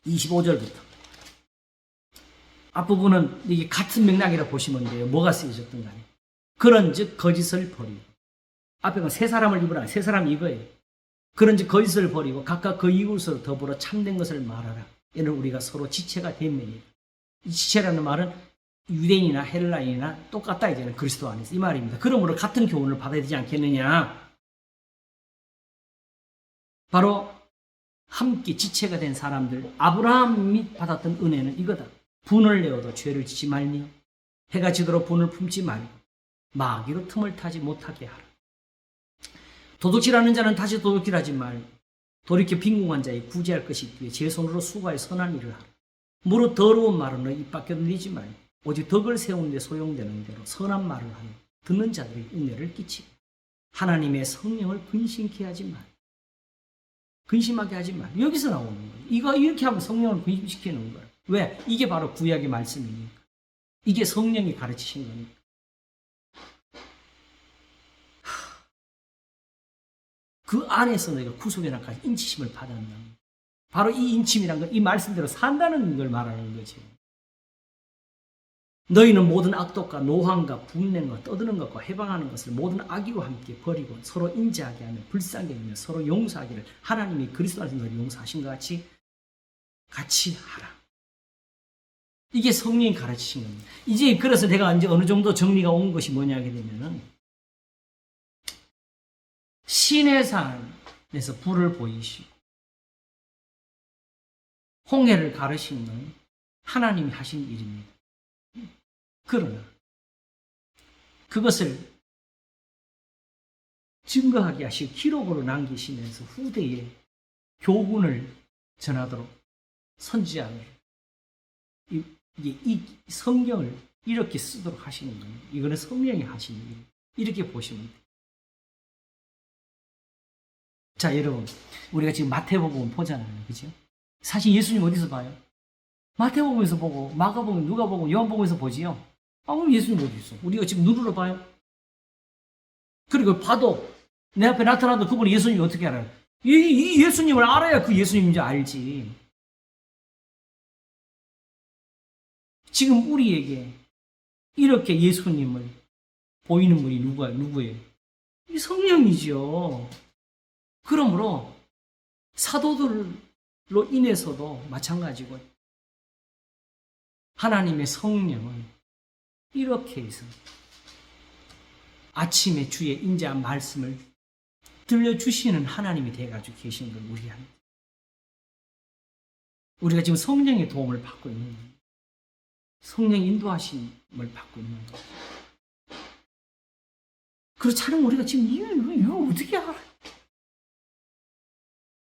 25절부터. 앞부분은 이게 같은 맥락이라 보시면 돼요. 뭐가 쓰여졌든 간에. 그런즉 거짓을 버리고. 앞에 건 새 사람을 입으라. 새 사람이 이거예요. 그런즉 거짓을 버리고 각각 그 이웃으로 더불어 참된 것을 말하라. 이는 우리가 서로 지체가 됨이니라. 이 지체라는 말은 유대인이나 헬라인이나 똑같다 이제는 그리스도 안에서 이 말입니다. 그러므로 같은 교훈을 받아야 되지 않겠느냐. 바로 함께 지체가 된 사람들, 아브라함이 받았던 은혜는 이거다. 분을 내어도 죄를 짓지 말며 해가 지도록 분을 품지 말고 마귀로 틈을 타지 못하게 하라. 도둑질하는 자는 다시 도둑질하지 말고 돌이켜 빈궁한 자의 구제할 것이 있기에 제 손으로 수고하여 선한 일을 하라. 무릇 더러운 말은 너희 입 밖에 늘리지 말고 오직 덕을 세우는 데 소용되는 대로 선한 말을 하며 듣는 자들이 은혜를 끼치고 하나님의 성령을 근심케 하지 말고 근심하게 하지 말고. 여기서 나오는 거예요. 이거 이렇게 하면 성령을 근심시키는 거예요. 왜? 이게 바로 구약의 말씀이니까. 이게 성령이 가르치신 거니까. 그 안에서 너희가 구속의 날까지 인치심을 받았는 바로 이 인침이란 건 이 말씀대로 산다는 걸 말하는 거지. 너희는 모든 악독과 노함과 분냄과 떠드는 것과 해방하는 것을 모든 악의와 함께 버리고 서로 인자하게 하며 불쌍히 하며 서로 용서하기를 하나님이 그리스도 안에서 너희를 용서하신 것 같이 하라. 이게 성령이 가르치신 겁니다. 이제 그래서 내가 이제 어느 정도 정리가 온 것이 뭐냐 하게 되면은 시내산에서 불을 보이시고 홍해를 가르시는 건 하나님이 하신 일입니다. 그러나 그것을 증거하게 하시고 기록으로 남기시면서 후대에 교훈을 전하도록 선지자를 이 성경을 이렇게 쓰도록 하시는 거예요. 이거는 성령이 하시는 일. 이렇게 보시면 돼요. 자, 여러분, 우리가 지금 마태복음 보잖아요. 그죠? 사실 예수님 어디서 봐요? 마태복음에서 보고, 마가복음, 누가복음, 요한복음에서 보지요. 그럼 예수님 어디 있어? 우리가 지금 눈으로 봐요. 그리고 봐도 내 앞에 나타나도 그분이 예수님이 어떻게 알아요? 이 예수님을 알아야 그 예수님인지 알지. 지금 우리에게 이렇게 예수님을 보이는 분이 누구예요? 이 성령이죠. 그러므로 사도들로 인해서도 마찬가지고 하나님의 성령은 이렇게 해서 아침에 주의 인자한 말씀을 들려주시는 하나님이 되어가지고 계신 걸 우리한테. 우리가 지금 성령의 도움을 받고 있는 거예요. 성령 인도하심을 받고 있는 거예요. 그렇지 않으면 우리가 지금 이거 어떻게 알아?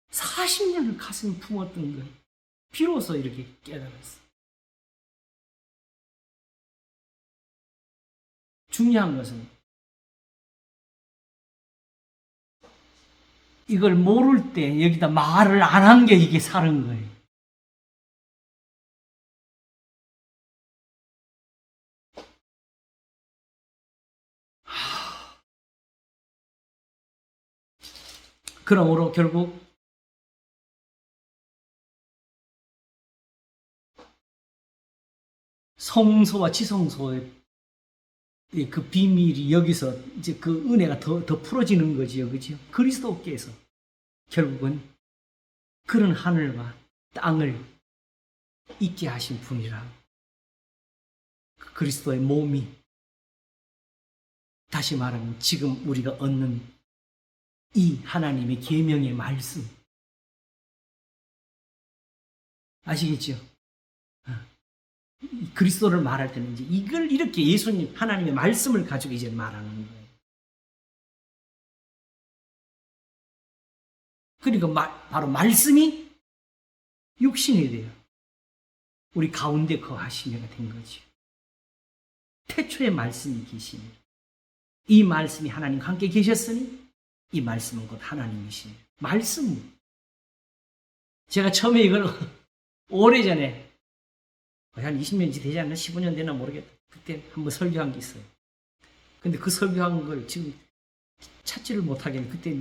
40년을 가슴에 품었던 거예요. 비로소 이렇게 깨달았어. 중요한 것은 이걸 모를 때 여기다 말을 안 한 게 이게 사는 거예요. 그러므로 결국 성소와 지성소의 그 비밀이 여기서 이제 그 은혜가 더 풀어지는 거지요. 그죠? 그리스도께서 결국은 그런 하늘과 땅을 있게 하신 분이라. 그 그리스도의 몸이 다시 말하면 지금 우리가 얻는 이 하나님의 계명의 말씀 아시겠죠? 그리스도를 말할 때는 이제 이걸 이렇게 예수님, 하나님의 말씀을 가지고 이제 말하는 거예요. 그러니까 바로 말씀이 육신이 돼요. 우리 가운데 거하시며가 된 거죠. 태초에 말씀이 계시니 이 말씀이 하나님과 함께 계셨으니 이 말씀은 곧 하나님이시니 말씀. 제가 처음에 이걸 오래전에 한 20년이 되지 않나 15년 되나 모르겠다. 그때 한번 설교한 게 있어요. 근데 그 설교한 걸 지금 찾지를 못하겠네. 그때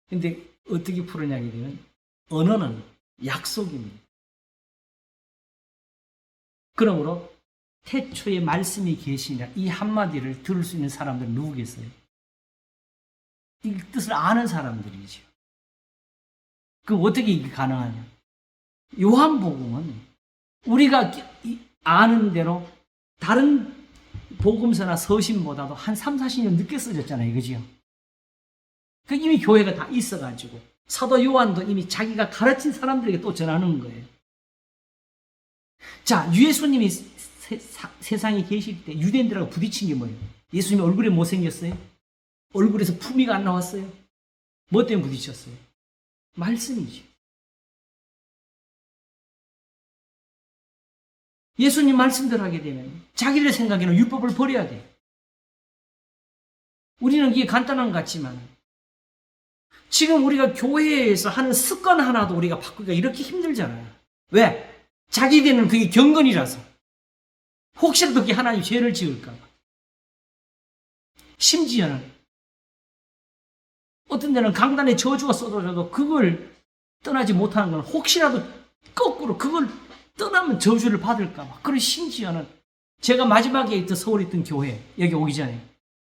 근데 어떻게 풀었냐게 되면 언어는 약속입니다. 그러므로 태초에 말씀이 계시냐 이 한마디를 들을 수 있는 사람들은 누구겠어요? 이 뜻을 아는 사람들이죠. 그 어떻게 이게 가능하냐? 요한복음은 우리가 아는 대로 다른 복음서나 서신보다도 한 3, 40년 늦게 써졌잖아요. 그죠? 그 이미 교회가 다 있어가지고 사도 요한도 이미 자기가 가르친 사람들에게 또 전하는 거예요. 자, 예수님이 세상에 계실 때 유대인들하고 부딪힌 게 뭐예요? 예수님이 얼굴에 못 생겼어요? 얼굴에서 품위가 안 나왔어요? 뭐 때문에 부딪혔어요? 말씀이죠. 예수님 말씀대로 하게 되면 자기들 생각에는 율법을 버려야 돼요. 우리는 이게 간단한 것 같지만 지금 우리가 교회에서 하는 습관 하나도 우리가 바꾸기가 이렇게 힘들잖아요. 왜? 자기들은 그게 경건이라서. 혹시라도 그게 하나님 죄를 지을까 봐. 심지어는 어떤 데는 강단에 저주가 쏟아져도 그걸 떠나지 못하는 건 혹시라도 거꾸로 그걸 떠나면 저주를 받을까 봐. 그리고 심지어는 제가 마지막에 있던 서울에 있던 교회 여기 오기 전에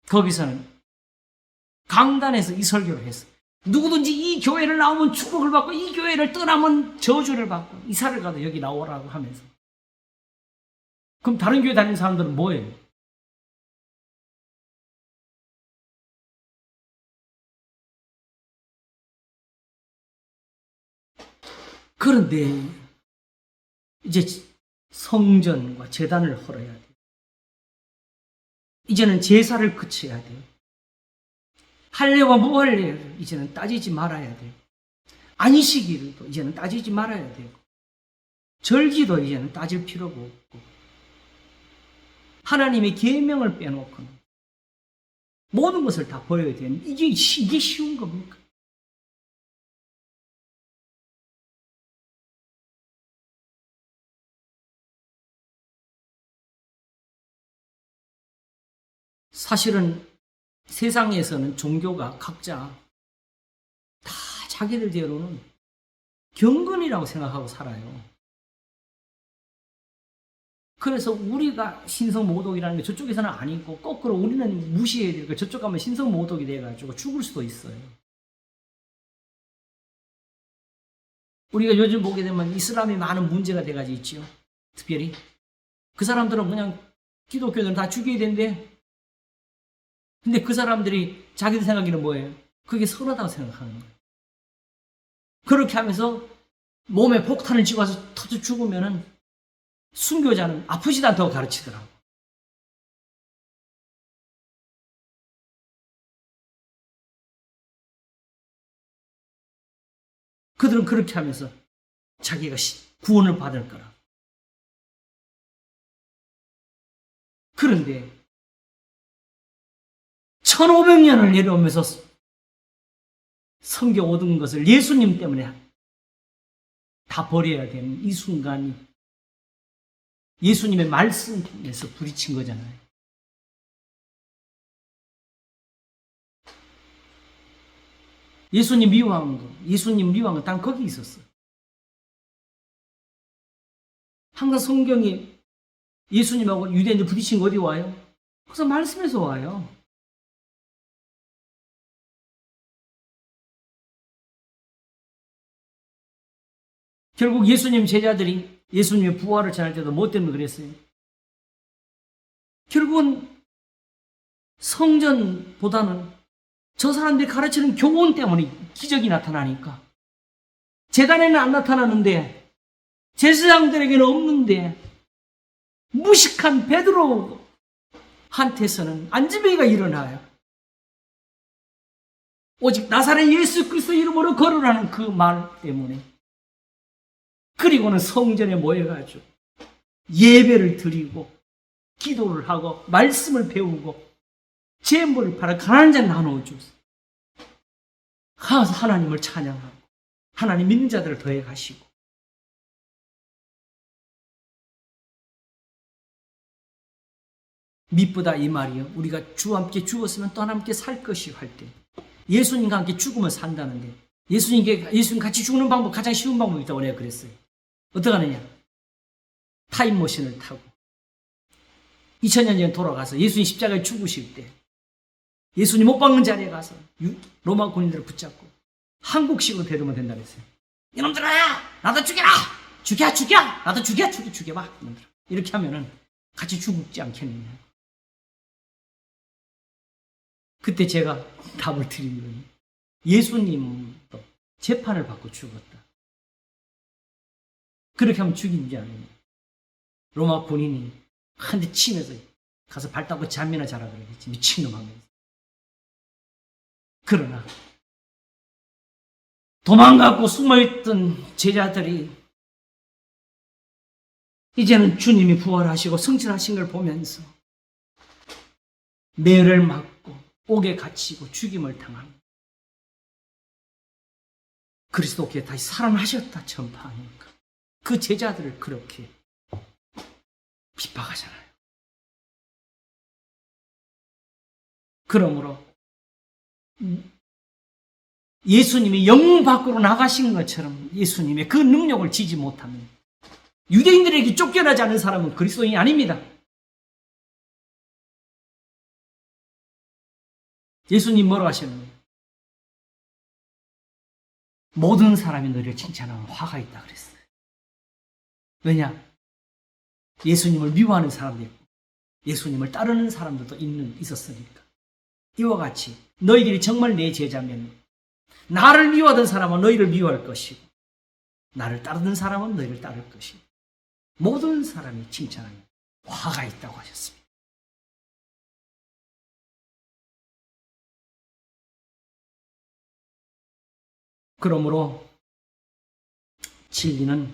거기서는 강단에서 이 설교를 했어요. 누구든지 이 교회를 나오면 축복을 받고 이 교회를 떠나면 저주를 받고 이사를 가도 여기 나오라고 하면서. 그럼 다른 교회 다니는 사람들은 뭐예요? 그런데 이제 성전과 제단을 헐어야 돼요. 이제는 제사를 그쳐야 돼요. 할례와 무할례를 이제는 따지지 말아야 돼요. 안식일도 이제는 따지지 말아야 돼요. 절기도 이제는 따질 필요가 없고 하나님의 계명을 빼놓고는 모든 것을 다 버려야 되는 이게 쉬운 겁니까? 사실은 세상에서는 종교가 각자 다 자기들대로는 경건이라고 생각하고 살아요. 그래서 우리가 신성모독이라는 게 저쪽에서는 아니고 거꾸로 우리는 무시해야 되니까 저쪽 가면 신성모독이 돼가지고 죽을 수도 있어요. 우리가 요즘 보게 되면 이슬람이 많은 문제가 돼가지고 있죠. 특별히 그 사람들은 그냥 기독교들은 다 죽여야 된대. 근데 그 사람들이 자기들 생각에는 뭐예요? 그게 선하다고 생각하는 거예요. 그렇게 하면서 몸에 폭탄을 쥐고서 터져 죽으면은 순교자는 아프지도 않다고 가르치더라고. 그들은 그렇게 하면서 자기가 구원을 받을 거라. 그런데 1500년을 내려오면서 성경 얻은 것을 예수님 때문에 다 버려야 되는 이 순간이 예수님의 말씀에서 부딪힌 거잖아요. 예수님 미워한 거 단 거기 있었어요. 항상 성경이 예수님하고 유대인들 부딪힌 거 어디 와요? 그래서 말씀에서 와요. 결국 예수님 제자들이 예수님의 부활을 전할 때도 뭐 때문에 그랬어요? 결국은 성전보다는 저 사람들이 가르치는 교훈 때문에 기적이 나타나니까. 제단에는 안 나타나는데 제사장들에게는 없는데 무식한 베드로한테서는 안진뱅이가 일어나요. 오직 나사렛 예수 그리스도 이름으로 걸으라는 그 말 때문에. 그리고는 성전에 모여가지고 예배를 드리고 기도를 하고 말씀을 배우고 재물을 팔아 가난한 자 나눠주소. 가서 하나님을 찬양하고 하나님 믿는 자들을 더해 가시고. 미쁘다 이 말이요. 우리가 주와 함께 죽었으면 또 함께 살 것이 할 때. 예수님과 함께 죽으면 산다는데, 예수님 같이 죽는 방법 가장 쉬운 방법이 있다고 내가 그랬어요. 어떻게 하느냐? 타임머신을 타고 2000년 전에 돌아가서 예수님 십자가에 죽으실 때 예수님 못 박는 자리에 가서 로마 군인들을 붙잡고 한국식으로 대두면 된다 그랬어요. 이놈들아, 나도 죽여라! 죽여! 나도 죽여봐! 이놈들아. 이렇게 하면은 같이 죽지 않겠느냐. 그때 제가 답을 드리면 예수님도 재판을 받고 죽었다. 그렇게 하면 죽인지 아니냐. 로마 군인이 한 대 치면서 가서 발 닦고 잠이나 자라 그러겠지. 미친놈 하면서. 그러나 도망가고 숨어있던 제자들이 이제는 주님이 부활하시고 성취하신 걸 보면서 매를 맞고 옥에 갇히고 죽임을 당합니다. 그리스도께 다시 살아나셨다 전파하니까 그 제자들을 그렇게 핍박하잖아요. 그러므로 예수님이 영문 밖으로 나가신 것처럼 예수님의 그 능력을 지지 못하면 유대인들에게 쫓겨나지 않은 사람은 그리스도인이 아닙니다. 예수님 뭐라고 하셨느냐? 모든 사람이 너를 칭찬하면 화가 있다 그랬어요. 왜냐? 예수님을 미워하는 사람도 있고 예수님을 따르는 사람들도 있었으니까. 이와 같이 너희들이 정말 내 제자면 나를 미워하던 사람은 너희를 미워할 것이고 나를 따르는 사람은 너희를 따를 것이고 모든 사람이 칭찬하면 화가 있다고 하셨습니다. 그러므로 진리는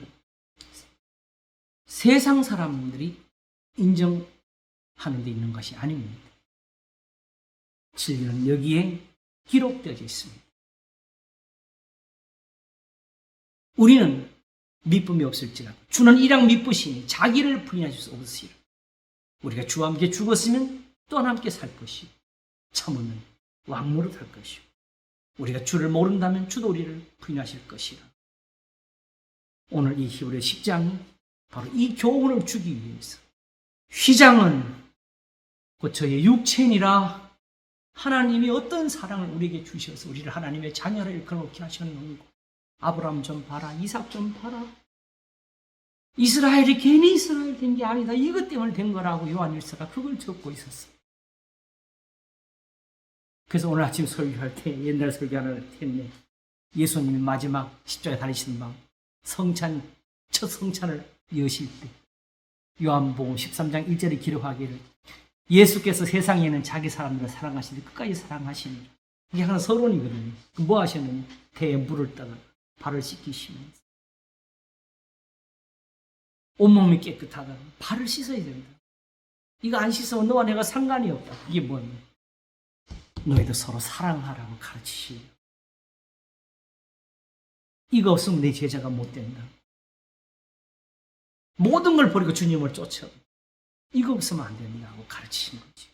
세상 사람들이 인정하는 데 있는 것이 아닙니다. 진리는 여기에 기록되어 있습니다. 우리는 미쁨이 없을지라도 주는 이랑 미쁘시니 자기를 부인하실 수 없으시라. 우리가 주와 함께 죽었으면 또한 함께 살 것이고 참으면 왕노릇 할 것이고 우리가 주를 모른다면 주도 우리를 부인하실 것이라. 오늘 이 히브리 10장이 바로 이 교훈을 주기 위해서 휘장은 곧 저의 육체니라 하나님이 어떤 사랑을 우리에게 주셔서 우리를 하나님의 자녀로 일컬어놓게 하셨는고 아브라함 좀 봐라, 이삭 좀 봐라. 이스라엘이 괜히 이스라엘 된 게 아니다. 이것 때문에 된 거라고 요한일서가 그걸 적고 있었어요. 그래서 오늘 아침 설교할 때 옛날 설교 하나 했네. 예수님이 마지막 십자가에 달리시는 밤 첫 성찬을 여실 때 요한복음 13장 1절에 기록하기를 예수께서 세상에는 자기 사람들을 사랑하시되 끝까지 사랑하시니라. 이게 하나 서론이거든요. 뭐 하셨느냐? 대에 물을 따라 발을 씻기시면서 온몸이 깨끗하다. 발을 씻어야 된다. 이거 안 씻으면 너와 내가 상관이 없다. 이게 뭐냐? 너희도 서로 사랑하라고 가르치시오. 이거 없으면 내 제자가 못 된다. 모든 걸 버리고 주님을 쫓아. 이거 없으면 안 된다고 가르치신 거지.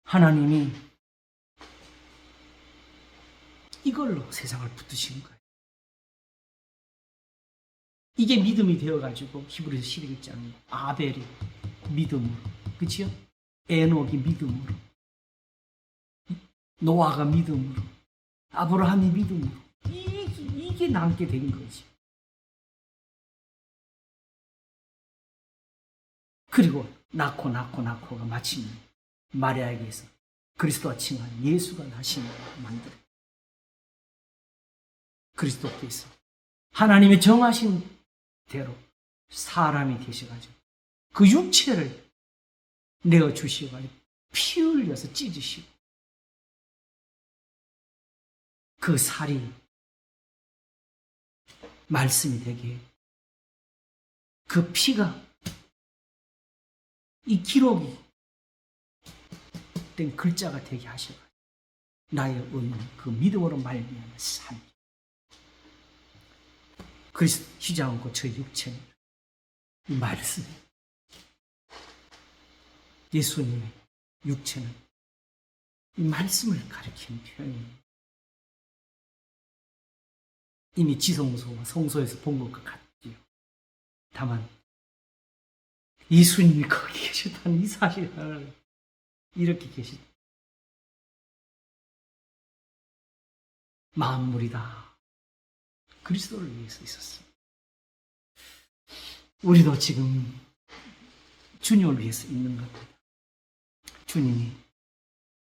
하나님이 이걸로 세상을 붙드신 거예요. 이게 믿음이 되어가지고 히브리서 11장 아벨이 믿음으로, 그치요? 에녹이 믿음으로, 노아가 믿음으로, 아브라함이 믿음으로 이게 남게 된 거지. 그리고 낳고가 마침 마리아에게서 그리스도와 칭한 예수가 나심으로 만들어 그리스도께서 하나님의 정하신 대로 사람이 되셔가지고 그 육체를 내어주시고 피 흘려서 찢으시고 그 살이 말씀이 되게 그 피가 이 기록이 된 글자가 되게 하셔 나의 의는 그 믿음으로 말미암아 산 그리스도 희장 않고 저 육체는 이 말씀 예수님의 육체는 이 말씀을 가리키는 표현입니다. 이미 지성소와 성소에서 본 것과 같지요. 다만 예수님이 거기 계셨다는 이 사실을 이렇게 계시다. 만물이 다 그리스도를 위해서 있었습니다. 우리도 지금 주님을 위해서 있는 겁니다. 주님이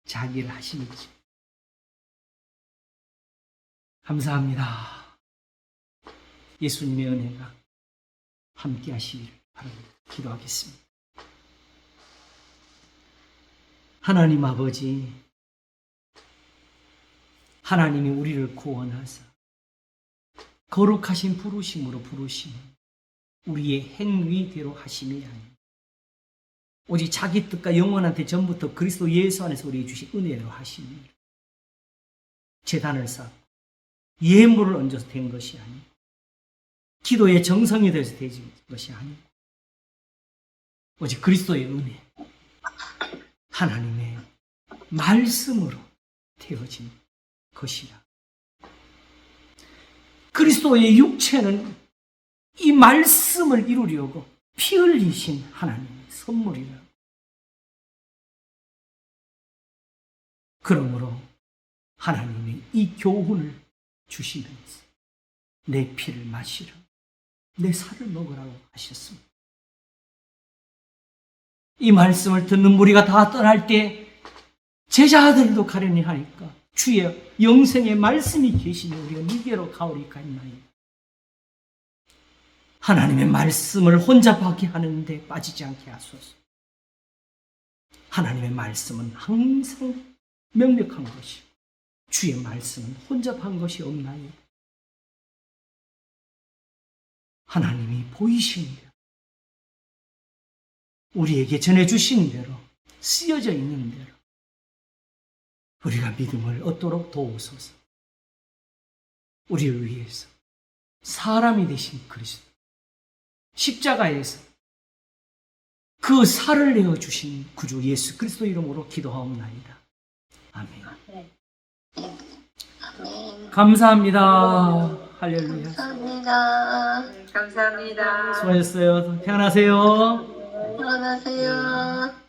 자기를 하시는지 감사합니다. 예수님의 은혜가 함께 하시기를 바랍니다. 기도하겠습니다. 하나님 아버지, 하나님이 우리를 구원하사 거룩하신 부르심으로 부르시는 우리의 행위대로 하심이 아니라 오직 자기 뜻과 영혼한테 전부터 그리스도 예수 안에서 우리에게 주신 은혜로 하심이라. 제단을 쌓고 예물을 얹어서 된 것이 아니고 기도의 정성이 되어서 된 것이 아니고 오직 그리스도의 은혜, 하나님의 말씀으로 되어진 것이라. 그리스도의 육체는 이 말씀을 이루려고 피 흘리신 하나님의 선물이라. 그러므로 하나님이 이 교훈을 주시면서 내 피를 마시라, 내 살을 먹으라고 하셨습니다. 이 말씀을 듣는 무리가 다 떠날 때 제자들도 가려니 하니까 주의 영생의 말씀이 계시니 우리가 니게로 가오리까 했나이다. 하나님의 말씀을 혼잡하게 하는데 빠지지 않게 하소서. 하나님의 말씀은 항상 명백한 것이고 주의 말씀은 혼잡한 것이 없나이다. 하나님이 보이신 대로 우리에게 전해주신 대로 쓰여져 있는 대로 우리가 믿음을 얻도록 도우소서. 우리를 위해서 사람이 되신 그리스도 십자가에서 그 살을 내어주신 구주 예수 그리스도 이름으로 기도하옵나이다. 아멘. 네. 감사합니다. 할렐루야. 감사합니다. 감사합니다. 수고하셨어요. 평안하세요. 안녕하세요.